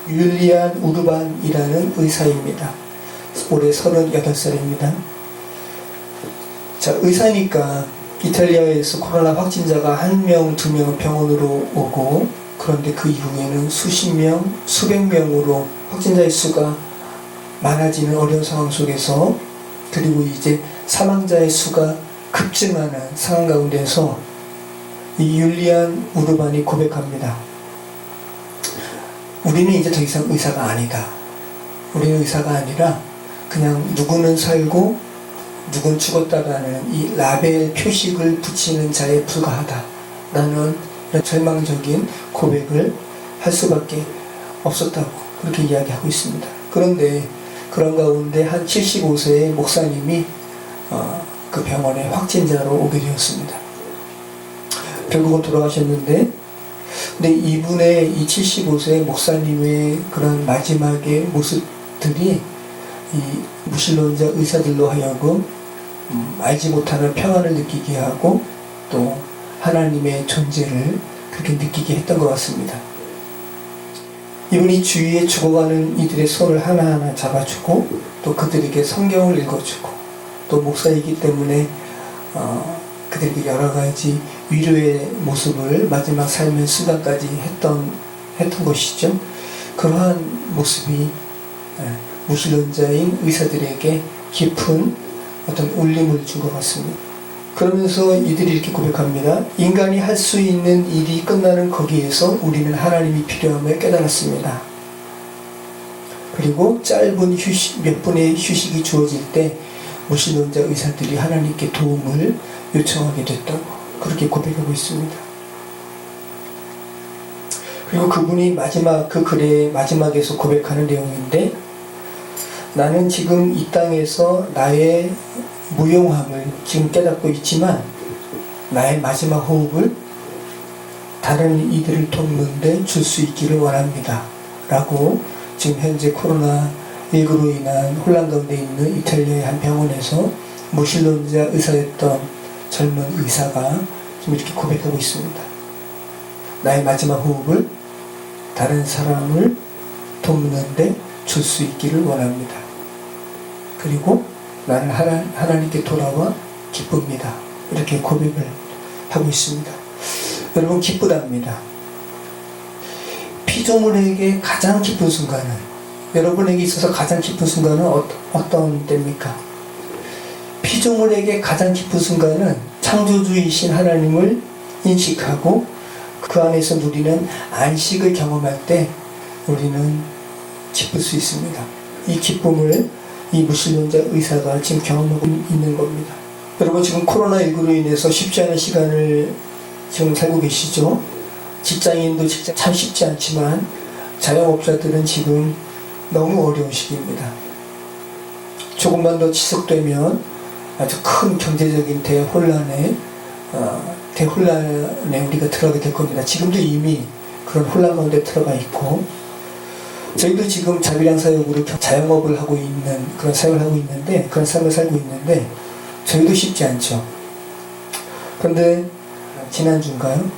율리안 우르반이라는 의사입니다. 올해 38살입니다. 자, 의사니까 이탈리아에서 코로나 확진자가 1명, 2명 병원으로 오고, 그런데 그 이후에는 수십 명, 수백 명으로 확진자의 수가 많아지는 어려운 상황 속에서, 그리고 이제 사망자의 수가 급증하는 상황 가운데서 이 율리안 우르반이 고백합니다. 우리는 이제 더 이상 의사가 아니다. 우리는 의사가 아니라 그냥 누구는 살고 누군 죽었다라는 이 라벨 표식을 붙이는 자에 불과하다 라는 절망적인 고백을 할 수밖에 없었다고 그렇게 이야기하고 있습니다. 그런데 그런 가운데 한 75세의 목사님이 그 병원에 확진자로 오게 되었습니다. 결국은 돌아가셨는데, 근데 이분의 이 75세의 목사님의 그런 마지막의 모습들이 이 무신론자 의사들로 하여금 알지 못하는 평안을 느끼게 하고 또 하나님의 존재를 그렇게 느끼게 했던 것 같습니다. 이분이 주위에 죽어가는 이들의 손을 하나하나 잡아주고 또 그들에게 성경을 읽어주고 또 목사이기 때문에 그들에게 여러 가지 위로의 모습을 마지막 삶의 순간까지 했던 것이죠. 그러한 모습이 무신론자인 의사들에게 깊은 어떤 울림을 준 것 같습니다. 그러면서 이들이 이렇게 고백합니다. 인간이 할 수 있는 일이 끝나는 거기에서 우리는 하나님이 필요함을 깨달았습니다. 그리고 짧은 몇 분의 휴식이 주어질 때 무신론자 의사들이 하나님께 도움을 요청하게 됐다고 그렇게 고백하고 있습니다. 그리고 그분이 그 글의 마지막에서 고백하는 내용인데, 나는 지금 이 땅에서 나의 무용함을 지금 깨닫고 있지만 나의 마지막 호흡을 다른 이들을 돕는데 줄 수 있기를 원합니다 라고 지금 현재 코로나19로 인한 혼란 가운데 있는 이탈리아의 한 병원에서 무신론자 의사였던 젊은 의사가 지금 이렇게 고백하고 있습니다. 나의 마지막 호흡을 다른 사람을 돕는데 줄 수 있기를 원합니다. 그리고 나는 하나님께 돌아와 기쁩니다. 이렇게 고백을 하고 있습니다. 여러분, 기쁘답니다. 피조물에게 가장 기쁜 순간은, 여러분에게 있어서 가장 기쁜 순간은 어떤 때입니까? 피조물에게 가장 기쁜 순간은 창조주이신 하나님을 인식하고 그 안에서 누리는 안식을 경험할 때 우리는 기쁠 수 있습니다. 이 기쁨을 이 무신론자 의사가 지금 경험하고 있는 겁니다. 여러분, 지금 코로나19로 인해서 쉽지 않은 시간을 지금 살고 계시죠? 직장인도 참 쉽지 않지만 자영업자들은 지금 너무 어려운 시기입니다. 조금만 더 지속되면 아주 큰 경제적인 대혼란에 우리가 들어가게 될 겁니다. 지금도 이미 그런 혼란 가운데 들어가 있고, 저희도 지금 자비랑 사역으로 자영업을 하고 있는 그런 사역을 하고 있는데, 그런 삶을 살고 있는데 저희도 쉽지 않죠. 그런데 지난주인가요?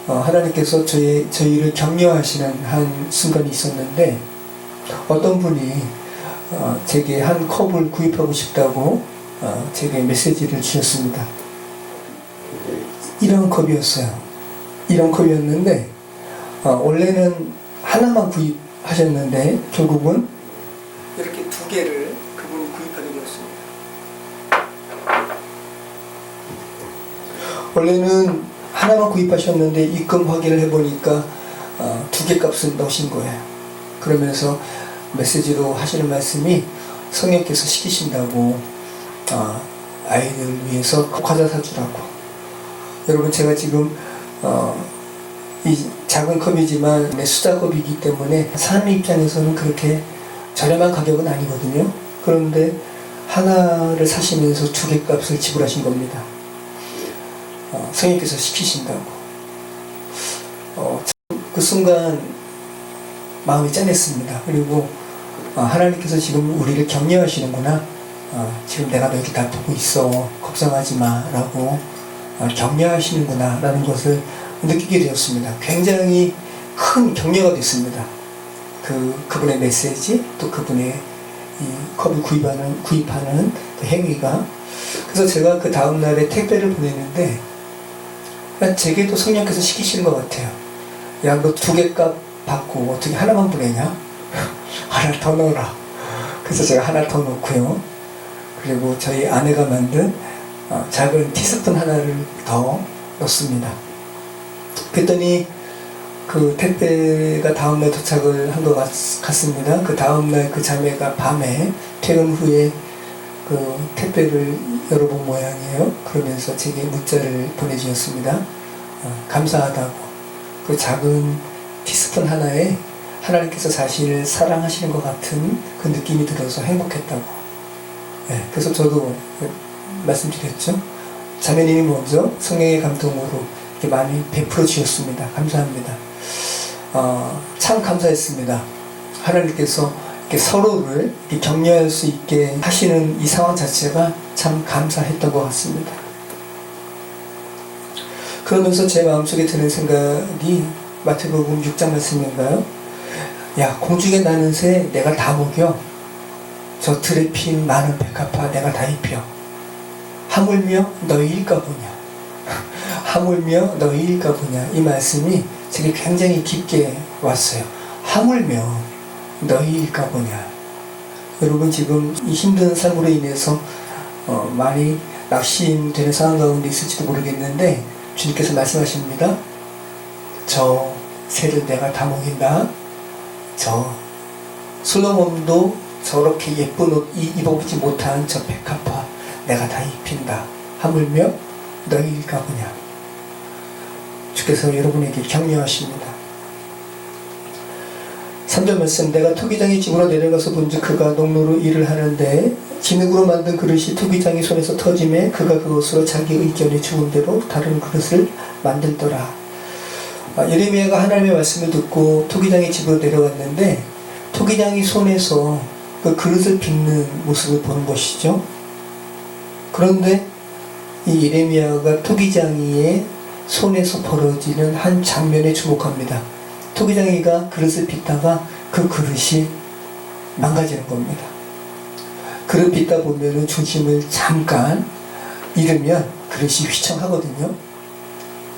하나님께서 저희를 격려하시는 한 순간이 있었는데, 어떤 분이 제게 한 컵을 구입하고 싶다고 제게 메시지를 주셨습니다. 이런 컵이었어요. 이런 컵이었는데 원래는 하나만 구입하셨는데 결국은 이렇게 두 개를 그분이 구입하게 되었습니다. 원래는 하나만 구입하셨는데 입금 확인을 해보니까 두 개 값을 넣으신 거예요. 그러면서 메시지로 하시는 말씀이 성령께서 시키신다고 아이들 위해서 과자 사주라고. 여러분, 제가 지금 이 작은 컵이지만 내 수작업이기 때문에 사는 입장에서는 그렇게 저렴한 가격은 아니거든요. 그런데 하나를 사시면서 두 개 값을 지불하신 겁니다. 성령께서 시키신다고. 그 순간 마음이 짠했습니다. 그리고 하나님께서 지금 우리를 격려하시는구나. 지금 내가 너 이렇게 다 보고 있어. 걱정하지 마. 라고 격려하시는구나. 라는 것을 느끼게 되었습니다. 굉장히 큰 격려가 됐습니다. 그분의 메시지, 또 그분의 이 컵을 구입하는 그 행위가. 그래서 제가 그 다음날에 택배를 보냈는데, 제게도 성령께서 시키시는 것 같아요. 야, 너 두 개 값 받고 어떻게 하나만 보내냐? 하나 더 넣어라. 그래서 제가 하나 더 넣고요. 그리고 저희 아내가 만든 작은 티스푼 하나를 더 넣습니다. 그랬더니 그 택배가 다음날 도착을 한 것 같습니다. 그 다음날 그 자매가 밤에 퇴근 후에 그 택배를 열어본 모양이에요. 그러면서 제게 문자를 보내주셨습니다. 감사하다고. 그 작은 티스푼 하나에 하나님께서 자신을 사랑하시는 것 같은 그 느낌이 들어서 행복했다고. 네, 그래서 저도 말씀드렸죠. 자매님이 먼저 성령의 감동으로 이렇게 많이 베풀어 주셨습니다. 감사합니다. 참 감사했습니다. 하나님께서 이렇게 서로를 이렇게 격려할 수 있게 하시는 이 상황 자체가 참 감사했던 것 같습니다. 그러면서 제 마음속에 드는 생각이 마태복음 6장 말씀인가요? 야, 공중에 나는 새 내가 다 먹여. 저 들에 핀 많은 백합화 내가 다 입혀. 하물며 너희일까 보냐. 하물며 너희일까 보냐. 이 말씀이 제게 굉장히 깊게 왔어요. 하물며 너희일까 보냐. 여러분 지금 이 힘든 삶으로 인해서 많이 낙심되는 상황 가운데 있을지도 모르겠는데 주님께서 말씀하십니다. 저 새를 내가 다 먹인다. 저 솔로몬도 저렇게 예쁜 옷 입어보지 못한 저 백합화 내가 다 입힌다. 하물며 너희일까 보냐. 주께서 여러분에게 격려하십니다. 3절 말씀. 내가 토기장의 집으로 내려가서 본즉 그가 농로로 일을 하는데 진흙으로 만든 그릇이 토기장의 손에서 터짐에 그가 그것으로 자기 의견에 좋은 대로 다른 그릇을 만들더라. 예레미야가 하나님의 말씀을 듣고 토기장의 집으로 내려갔는데 토기장이 손에서 그 그릇을 빚는 모습을 보는 것이죠. 그런데 이 예레미야가 토기장이의 손에서 벌어지는 한 장면에 주목합니다. 토기장이가 그릇을 빚다가 그 그릇이 망가지는 겁니다. 그릇 빚다 보면은 중심을 잠깐 잃으면 그릇이 휘청하거든요.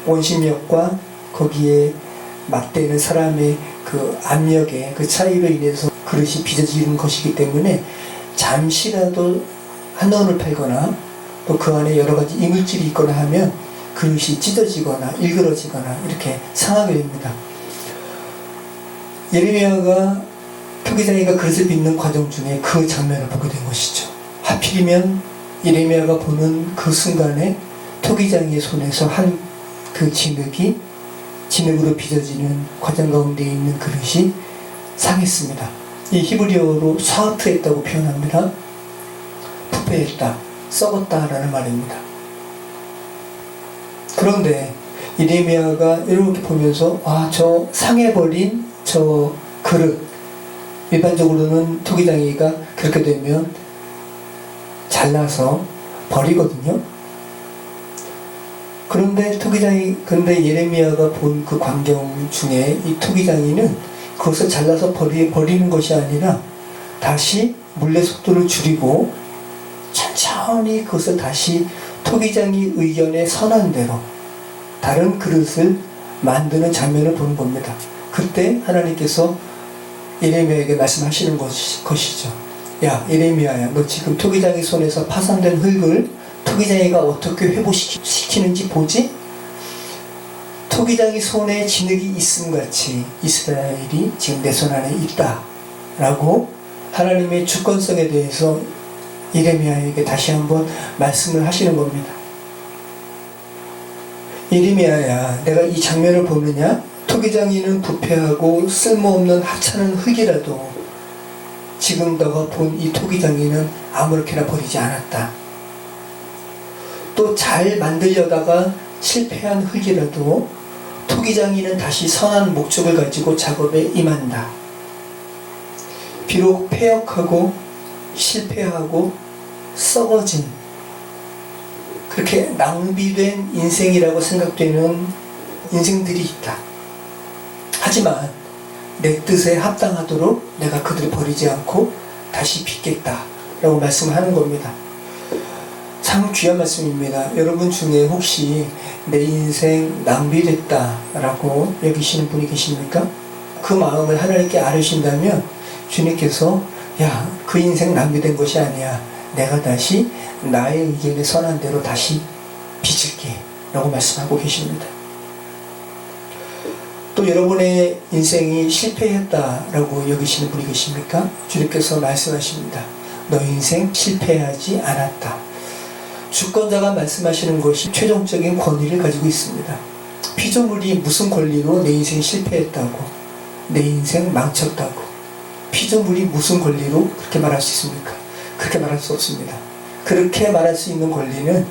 원심력과 거기에 맞대는 사람의 그 압력의 그 차이로 인해서 그릇이 빚어지는 것이기 때문에 잠시라도 한원을 팔거나 또 그 안에 여러 가지 이물질이 있거나 하면 그릇이 찢어지거나 일그러지거나 이렇게 상하게 됩니다. 예레미야가 토기장이가 그릇을 빚는 과정 중에 그 장면을 보게 된 것이죠. 하필이면 예레미야가 보는 그 순간에 토기장이의 손에서 한 그 진흙으로 빚어지는 과정 가운데 있는 그릇이 상했습니다. 이 히브리어로 사흐트했다고 표현합니다. 부패했다, 썩었다라는 말입니다. 그런데 예레미야가 이렇게 보면서 저 상해버린 저 그릇, 일반적으로는 토기장이가 그렇게 되면 잘라서 버리거든요. 그런데 예레미야가 본 그 광경 중에 이 토기장이는 그것을 잘라서 버리는 것이 아니라 다시 물레 속도를 줄이고 천천히 그것을 다시 토기장이 의견에 선한 대로 다른 그릇을 만드는 장면을 보는 겁니다. 그때 하나님께서 예레미야에게 말씀하시는 것이죠. 야, 예레미야야, 너 지금 토기장이 손에서 파손된 흙을 토기장이가 어떻게 회복시키는지 보지? 토기장이 손에 진흙이 있음같이 이스라엘이 지금 내 손 안에 있다 라고 하나님의 주권성에 대해서 예레미야에게 다시 한번 말씀을 하시는 겁니다. 예레미야야, 내가 이 장면을 보느냐? 토기장이는 부패하고 쓸모없는 하찮은 흙이라도 지금 너가 본 이 토기장이는 아무렇게나 버리지 않았다. 또 잘 만들려다가 실패한 흙이라도 토기장이는 다시 선한 목적을 가지고 작업에 임한다. 비록 폐역하고 실패하고 썩어진 그렇게 낭비된 인생이라고 생각되는 인생들이 있다. 하지만 내 뜻에 합당하도록 내가 그들을 버리지 않고 다시 빚겠다 라고 말씀하는 겁니다. 참 귀한 말씀입니다. 여러분 중에 혹시 내 인생 낭비됐다 라고 여기시는 분이 계십니까? 그 마음을 하나님께 아뢰신다면 주님께서 야, 그 인생 낭비된 것이 아니야. 내가 다시 나의 의견에 선한 대로 다시 빚을게 라고 말씀하고 계십니다. 또 여러분의 인생이 실패했다라고 여기시는 분이 계십니까? 주님께서 말씀하십니다. 너 인생 실패하지 않았다. 주권자가 말씀하시는 것이 최종적인 권위를 가지고 있습니다. 피조물이 무슨 권리로 내 인생 실패했다고, 내 인생 망쳤다고, 피조물이 무슨 권리로 그렇게 말할 수 있습니까? 그렇게 말할 수 없습니다. 그렇게 말할 수 있는 권리는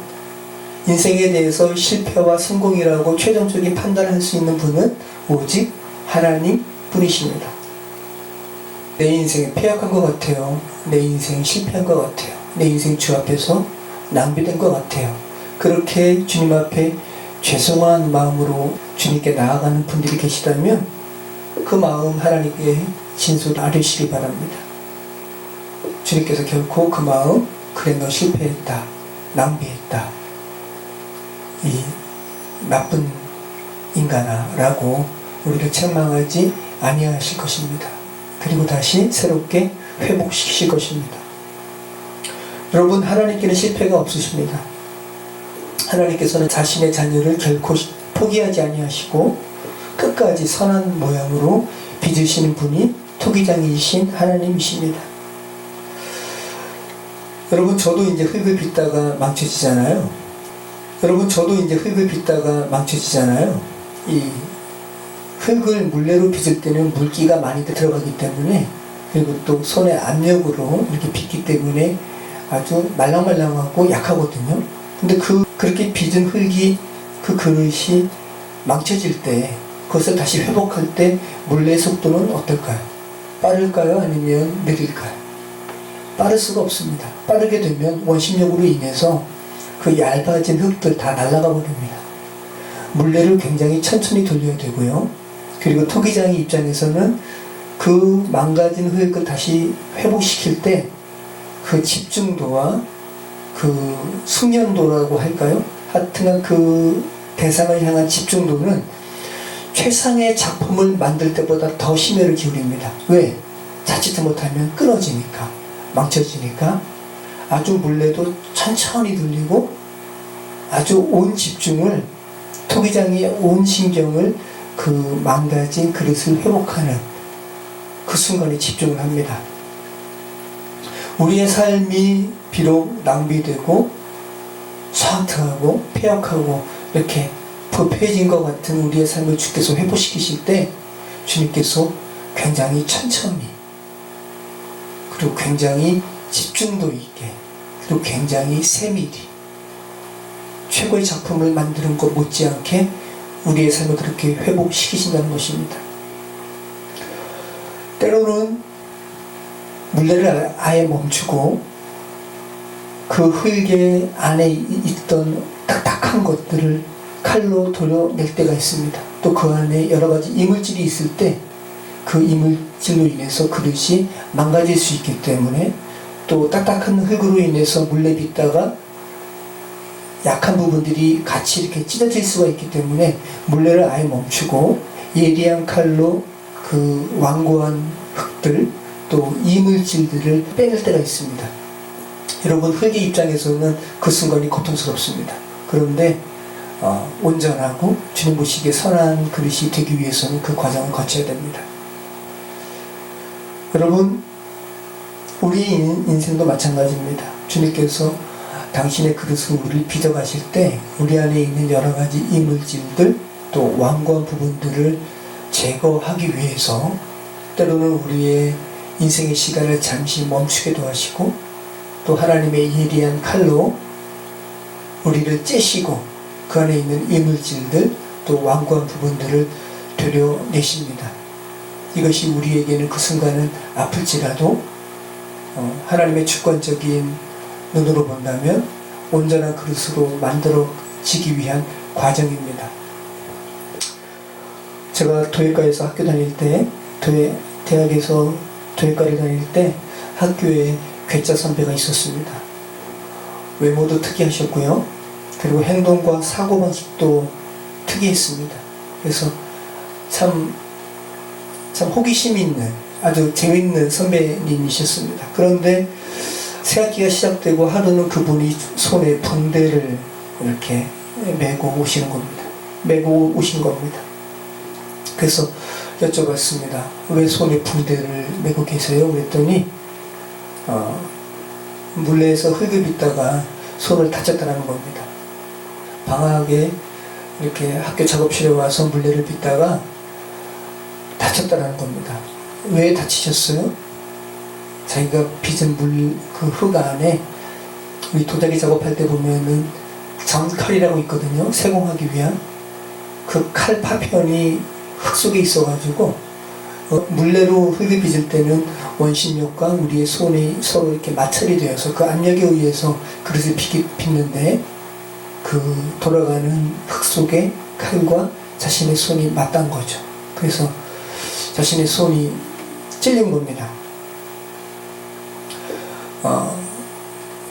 인생에 대해서 실패와 성공이라고 최종적인 판단할 수 있는 분은 오직 하나님 뿐이십니다. 내 인생이 폐역한 것 같아요. 내 인생 실패한 것 같아요. 내 인생 주 앞에서 낭비된 것 같아요. 그렇게 주님 앞에 죄송한 마음으로 주님께 나아가는 분들이 계시다면 그 마음 하나님께 진솔 아뢰시기 바랍니다. 주님께서 결코 그 마음, 그래 너 실패했다, 낭비했다, 이 나쁜 인간아 라고 우리를 책망하지 아니하실 것입니다. 그리고 다시 새롭게 회복시키실 것입니다. 여러분, 하나님께는 실패가 없으십니다. 하나님께서는 자신의 자녀를 결코 포기하지 아니하시고 끝까지 선한 모양으로 빚으시는 분이 토기장이신 하나님이십니다. 여러분, 저도 이제 흙을 빚다가 망쳐지잖아요. 이 흙을 물레로 빚을 때는 물기가 많이 들어가기 때문에, 그리고 또 손의 압력으로 이렇게 빚기 때문에 아주 말랑말랑하고 약하거든요. 근데 그렇게 빚은 흙이, 그 그릇이 망쳐질 때, 그것을 다시 회복할 때 물레의 속도는 어떨까요? 빠를까요? 아니면 느릴까요? 빠를 수가 없습니다. 빠르게 되면 원심력으로 인해서 그 얇아진 흙들 다 날아가 버립니다. 물레를 굉장히 천천히 돌려야 되고요. 그리고 토기장의 입장에서는 그 망가진 흙을 다시 회복시킬 때 그 집중도와 그 숙련도라고 할까요? 하여튼 그 대상을 향한 집중도는 최상의 작품을 만들 때보다 더 심혈을 기울입니다. 왜? 자칫 못하면 끊어지니까, 망쳐지니까 아주 물레도 천천히 돌리고 아주 온 집중을, 토기장의 온 신경을 그 망가진 그릇을 회복하는 그 순간에 집중을 합니다. 우리의 삶이 비록 낭비되고 사악하고 폐역하고 이렇게 부패해진 것 같은 우리의 삶을 주께서 회복시키실 때 주님께서 굉장히 천천히, 그리고 굉장히 집중도 있게, 그리고 굉장히 세밀히 최고의 작품을 만드는 것 못지않게 우리의 삶을 그렇게 회복시키신다는 것입니다. 때로는 물레를 아예 멈추고 그 흙의 안에 있던 딱딱한 것들을 칼로 도려낼 때가 있습니다. 또 그 안에 여러 가지 이물질이 있을 때 그 이물질로 인해서 그릇이 망가질 수 있기 때문에, 또 딱딱한 흙으로 인해서 물레 빚다가 약한 부분들이 같이 이렇게 찢어질 수가 있기 때문에 물레를 아예 멈추고 예리한 칼로 그 완고한 흙들, 또 이물질들을 빼낼 때가 있습니다. 여러분, 흙의 입장에서는 그 순간이 고통스럽습니다. 그런데 온전하고 주님 보시기에 선한 그릇이 되기 위해서는 그 과정을 거쳐야 됩니다. 여러분, 우리 인생도 마찬가지입니다. 주님께서 당신의 그릇으로 우리를 빚어가실 때 우리 안에 있는 여러 가지 이물질들, 또 완고한 부분들을 제거하기 위해서 때로는 우리의 인생의 시간을 잠시 멈추게도 하시고, 또 하나님의 예리한 칼로 우리를 째시고 그 안에 있는 이물질들, 또 완고한 부분들을 되려내십니다. 이것이 우리에게는 그 순간은 아플지라도 하나님의 주권적인 눈으로 본다면 온전한 그릇으로 만들어지기 위한 과정입니다. 제가 도예과에서 학교 다닐 때, 대학에서 도예과를 다닐 때 학교에 괴짜 선배가 있었습니다. 외모도 특이하셨고요. 그리고 행동과 사고방식도 특이했습니다. 그래서 참 호기심 있는 아주 재밌는 선배님이셨습니다. 그런데 새학기가 시작되고 하루는 그분이 손에 붕대를 이렇게 메고 오시는 겁니다. 메고 오신 겁니다. 그래서 여쭤봤습니다. 왜 손에 붕대를 메고 계세요? 그랬더니 물레에서 흙을 빚다가 손을 다쳤다는 겁니다. 방학에 이렇게 학교 작업실에 와서 물레를 빚다가 다쳤다는 겁니다. 왜 다치셨어요? 자기가 빚은 그 흙 안에 우리 도자기 작업할 때 보면은 정칼이라고 있거든요. 세공하기 위한 그 칼 파편이 흙 속에 있어가지고 물레로 흙을 빚을 때는 원심력과 우리의 손이 서로 이렇게 마찰이 되어서 그 압력에 의해서 그릇을 빚는데 그 돌아가는 흙 속에 칼과 자신의 손이 맞닿은 거죠. 그래서 자신의 손이 찔린 겁니다.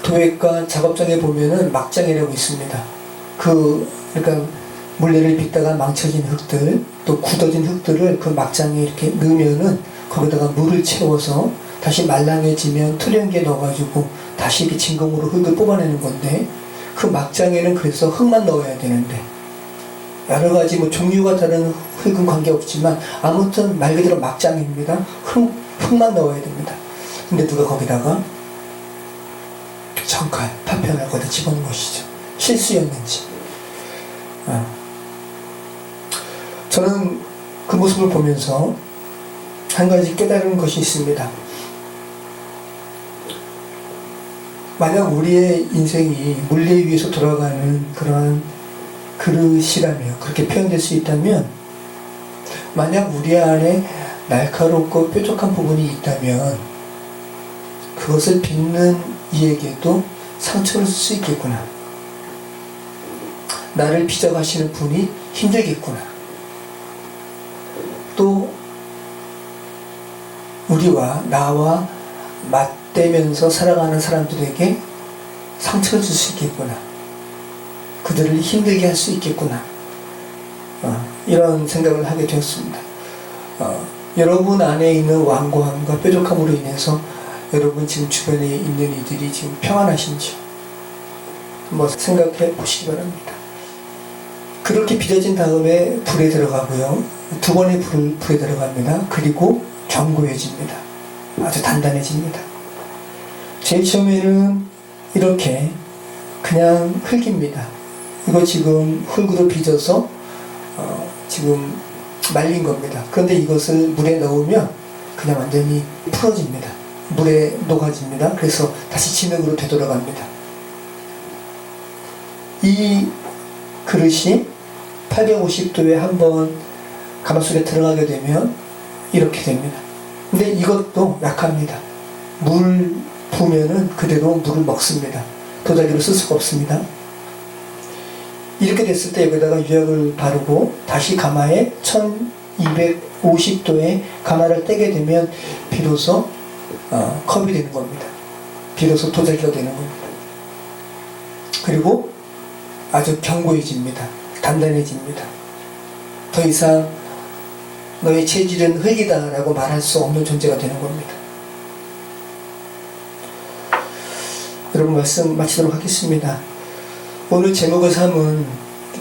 도예과 작업장에 보면은 막장이라고 있습니다. 그러니까 물레를 빚다가 망쳐진 흙들, 또 굳어진 흙들을 그 막장에 이렇게 넣으면은 거기다가 물을 채워서 다시 말랑해지면 투령기에 넣어가지고 다시 이렇게 진공으로 흙을 뽑아내는 건데, 그 막장에는 그래서 흙만 넣어야 되는데, 여러 가지 뭐 종류가 다른 흙은 관계없지만 아무튼 말 그대로 막장입니다. 흙만 넣어야 됩니다. 근데 누가 거기다가 정칼, 파편을 거기다 집어넣은 것이죠. 실수였는지. 저는 그 모습을 보면서 한 가지 깨달은 것이 있습니다. 만약 우리의 인생이 물레 위에서 돌아가는 그러한 그릇이라며 그렇게 표현될 수 있다면, 만약 우리 안에 날카롭고 뾰족한 부분이 있다면 그것을 빚는 이에게도 상처를 줄 수 있겠구나. 나를 빚어가시는 분이 힘들겠구나. 또 우리와 나와 맞대면서 살아가는 사람들에게 상처를 줄 수 있겠구나. 그들을 힘들게 할 수 있겠구나. 이런 생각을 하게 되었습니다. 여러분 안에 있는 완고함과 뾰족함으로 인해서 여러분 지금 주변에 있는 이들이 지금 평안하신지 한번 생각해 보시기 바랍니다. 그렇게 빚어진 다음에 불에 들어가고요. 두 번의 불에 들어갑니다. 그리고 견고해집니다. 아주 단단해집니다. 제일 처음에는 이렇게 그냥 흙입니다. 이거 지금 흙으로 빚어서 지금 말린 겁니다. 그런데 이것을 물에 넣으면 그냥 완전히 풀어집니다. 물에 녹아집니다. 그래서 다시 진흙으로 되돌아갑니다. 이 그릇이 850도에 한번 가마솥에 들어가게 되면 이렇게 됩니다. 근데 이것도 약합니다. 물 부으면은 그대로 물을 먹습니다. 도자기로 쓸 수가 없습니다. 이렇게 됐을 때 여기다가 유약을 바르고 다시 가마에 1250도에 가마를 떼게 되면 비로소 컵이 되는 겁니다. 비로소 도자기가 되는 겁니다. 그리고 아주 견고해집니다. 단단해집니다. 더 이상 너의 체질은 흙이다 라고 말할 수 없는 존재가 되는 겁니다. 여러분, 말씀 마치도록 하겠습니다. 오늘 제목을 삼은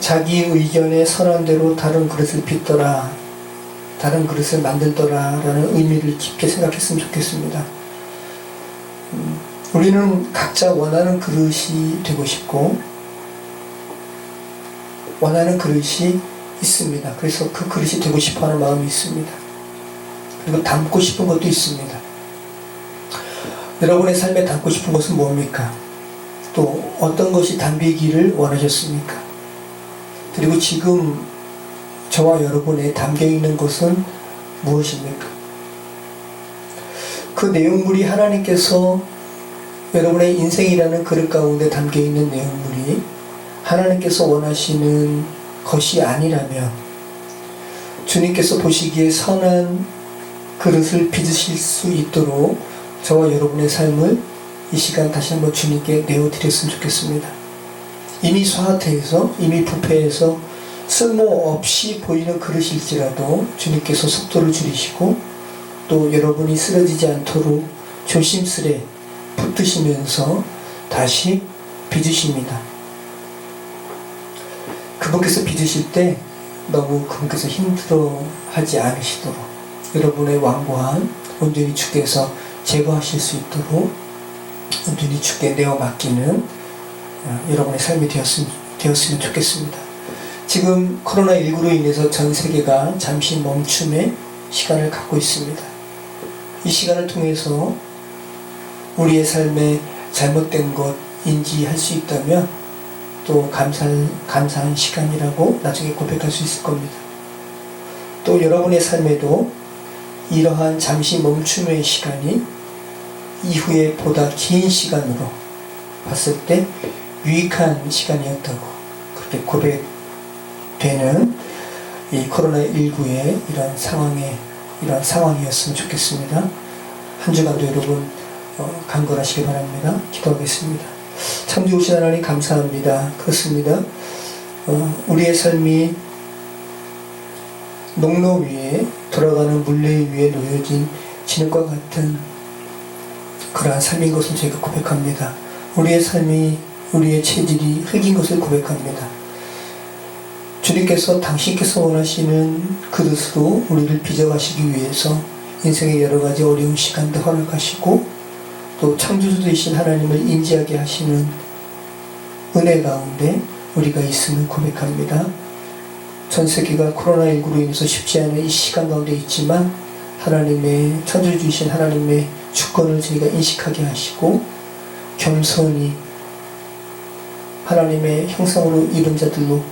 자기 의견에 선한 대로 다른 그릇을 빚더라, 다른 그릇을 만들더라 라는 의미를 깊게 생각했으면 좋겠습니다. 우리는 각자 원하는 그릇이 되고 싶고 원하는 그릇이 있습니다. 그래서 그 그릇이 되고 싶어하는 마음이 있습니다. 그리고 담고 싶은 것도 있습니다. 여러분의 삶에 담고 싶은 것은 뭡니까? 또 어떤 것이 담기기를 원하셨습니까? 그리고 지금 저와 여러분의 담겨있는 것은 무엇입니까? 그 내용물이 하나님께서 여러분의 인생이라는 그릇 가운데 담겨있는 내용물이 하나님께서 원하시는 것이 아니라면 주님께서 보시기에 선한 그릇을 빚으실 수 있도록 저와 여러분의 삶을 이 시간 다시 한번 주님께 내어드렸으면 좋겠습니다. 이미 소화태해서 이미 부패해서 쓸모없이 보이는 그릇일지라도 주님께서 속도를 줄이시고 또 여러분이 쓰러지지 않도록 조심스레 붙드시면서 다시 빚으십니다. 그분께서 빚으실 때 너무 그분께서 힘들어하지 않으시도록 여러분의 완고한 온전히 주께서 제거하실 수 있도록 온전히 주께 내어 맡기는 여러분의 삶이 되었으면 좋겠습니다. 지금 코로나19로 인해서 전 세계가 잠시 멈춤의 시간을 갖고 있습니다. 이 시간을 통해서 우리의 삶에 잘못된 것 인지할 수 있다면 또 감사한 시간이라고 나중에 고백할 수 있을 겁니다. 또 여러분의 삶에도 이러한 잠시 멈춤의 시간이 이후에 보다 긴 시간으로 봤을 때 유익한 시간이었다고 그렇게 고백되는 이 코로나19의 이런 상황이었으면 좋겠습니다. 한 주간도 여러분 강건하시기 바랍니다. 기도하겠습니다. 참 좋으신 하나님 감사합니다. 그렇습니다. 우리의 삶이 농로 위에 돌아가는 물레 위에 놓여진 진흙과 같은 그러한 삶인 것을 저희가 고백합니다. 우리의 삶이 우리의 체질이 흙인 것을 고백합니다. 주님께서 당신께서 원하시는 그릇으로 우리를 빚어가시기 위해서 인생의 여러 가지 어려운 시간도 허락하시고 또 창조주 되신 하나님을 인지하게 하시는 은혜 가운데 우리가 있음을 고백합니다. 전 세계가 코로나19로 인해서 쉽지 않은 이 시간 가운데 있지만 하나님의 창조주이신 하나님의 주권을 저희가 인식하게 하시고 겸손히 하나님의 형상으로 입은 자들로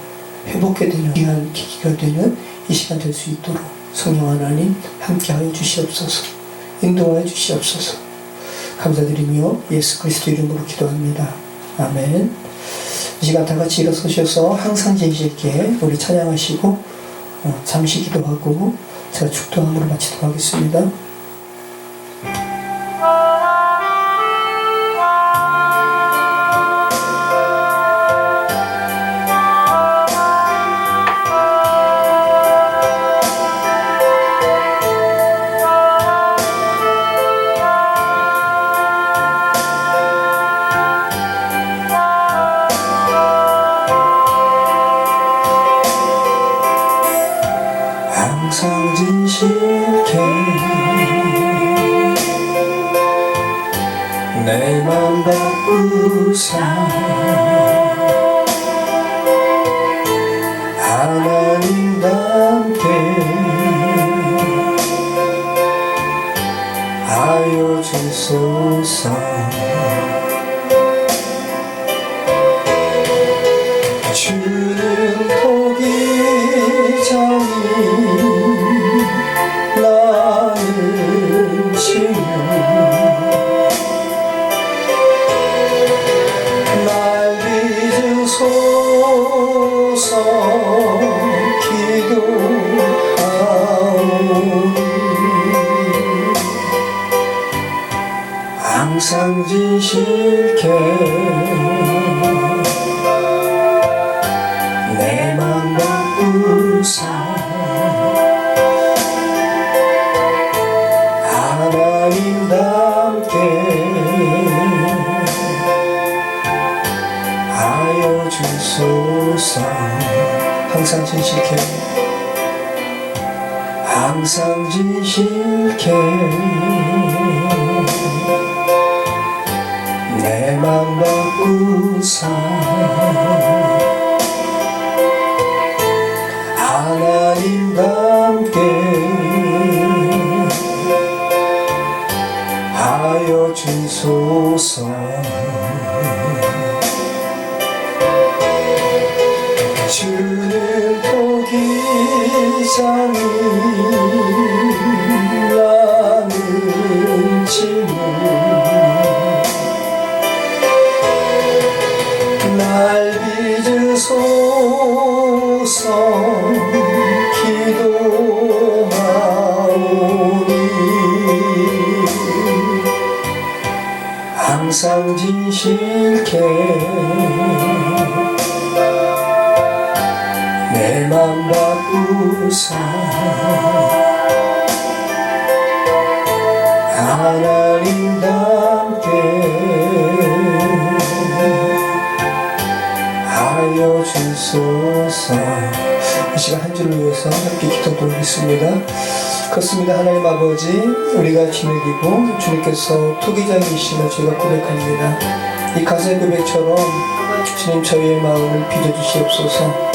회복해 되는 귀한 계기가 되는 이 시간 될 수 있도록 성령 하나님 함께하여 주시옵소서. 인도하여 주시옵소서. 감사드리며 예수 그리스도 이름으로 기도합니다. 아멘. 이 시간 다 같이 일어서셔서 항상 진실께 우리 찬양하시고 잠시 기도하고 제가 축도함으로 마치도록 하겠습니다. 항상 진실게 내 맘 바꾸사 하나님답게 하여 주소서. 주는 포기자니 나는 지금 날 믿으소서 기도하오니 항상 진실게 내 맘 바꾸사 하나님답게 하여 주소서. 항상 진실게 항상 진실게 내 맘 바꾸사 하나님답게 하여 주소서. 주는 포기자니 나는 지금 날 믿으소서 기도하오니 항상 진실게 내 맘 바꾸사 하나님답게 하여 주소서. 이 시간 한 주를 위해서 함께 기도드리겠습니다. 그렇습니다. 하나님 아버지, 우리가 지내기고 주님께서 토기장이심을 저희가 고백합니다. 이 가사의 고백처럼 주님 저희의 마음을 빚어주시옵소서.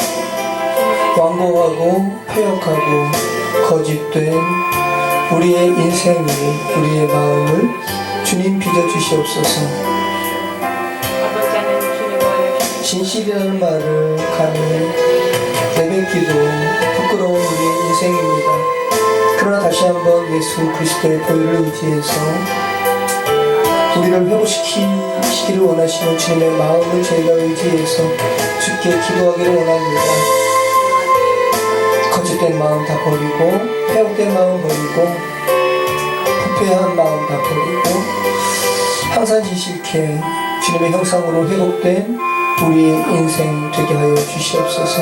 완고하고 폐역하고 거짓된 우리의 인생이, 우리의 마음을 주님 빚어주시옵소서. 진실이라는 말을 감히 내뱉기도 부끄러운 우리의 인생입니다. 그러나 다시 한번 예수 그리스도의 보혈을 의지해서 우리를 회복시키기를 원하시는 주님의 마음을 저희가 의지해서 주께 기도하기를 원합니다. 거짓된 마음 다 버리고, 회복된 마음 버리고, 부패한 마음 다 버리고, 항상 진실케 주님의 형상으로 회복된 우리의 인생 되게 하여 주시옵소서.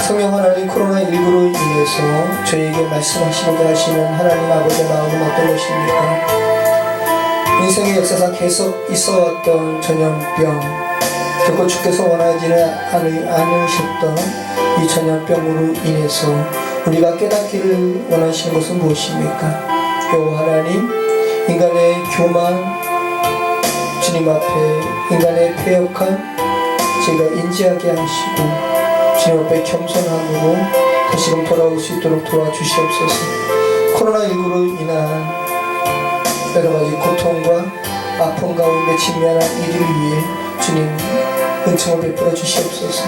성령 하나님, 코로나19로 인해서 저희에게 말씀하시고자 하시는 하나님 아버지의 마음은 어떤 것입니까? 인생의 역사상 계속 있어왔던 전염병, 결코 주께서 원하지는 않으셨던 이 전염병으로 인해서 우리가 깨닫기를 원하시는 것은 무엇입니까? 여호와 하나님, 인간의 교만, 주님 앞에 인간의 패역한 제가 인지하게 하시고 주님 앞에 겸손함으로 다시금 돌아올 수 있도록 도와주시옵소서. 코로나19로 인한 여러가지 고통과 아픔 가운데 직면한 이들을 위해 주님 은총을 베풀어 주시옵소서.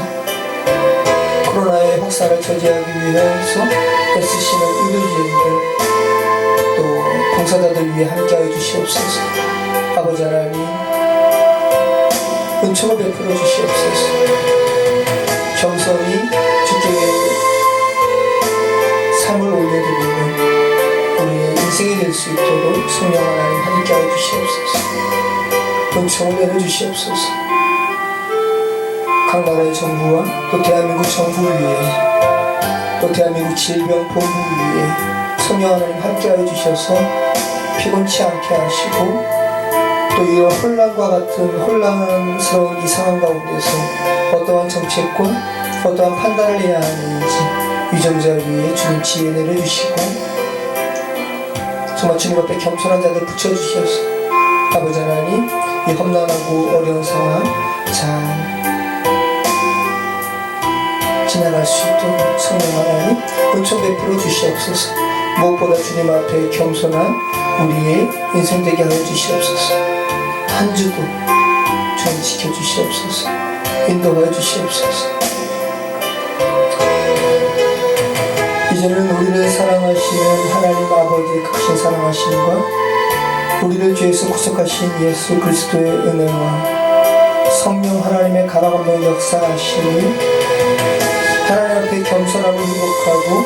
코로나의 확산을 저지하기 위해서 애쓰시는 의료진들, 또 봉사자들 위해 함께하여 주시옵소서. 아버지 하나님, 은총을 베풀어 주시옵소서. 겸손히 주께 삶을 올려드리는 우리의 인생이 될 수 있도록 성령 하나님 함께하여 주시옵소서. 은총을 내려주시옵소서. 각 나라의 정부와 또 대한민국 정부 위에, 또 대한민국 질병본부 위에 성령 하나님 함께하여 주셔서 피곤치 않게 하시고, 또 이런 혼란과 같은 혼란스러운 이 상황 가운데서 어떠한 정책과 어떠한 판단을 해야 하는지 위정자 위에 주님 지혜 내려주시고, 정말 주님 앞에 겸손한 자들 붙여주셔서 아버지 하나님, 이 험난하고 어려운 상황 잘 지나갈 수 있도록 성령 하나님 은총 베풀어 주시옵소서. 무엇보다 주님 앞에 겸손한 우리의 인생 되게 하여 주시옵소서. 한 주도 주님 지켜주시옵소서. 인도하여 주시옵소서. 이제는 우리를 사랑하시는 하나님 아버지의 크신 사랑하심과 우리를 죄에서 구속하신 예수 그리스도의 은혜와 성령 하나님의 가라감동 역사하심이 하나님 앞에 겸손함을 회복하고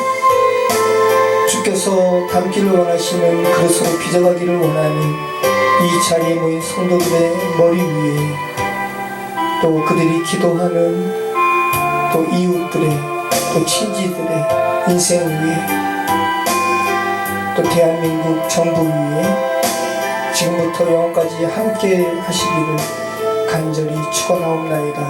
주께서 담기를 원하시는 그릇으로 빚어가기를 원하는 이 자리에 모인 성도들의 머리 위에, 또 그들이 기도하는 또 이웃들의, 또 친지들의 인생 위에, 또 대한민국 정부 위에 지금부터 영원까지 함께 하시기를 간절히 축원하옵나이다.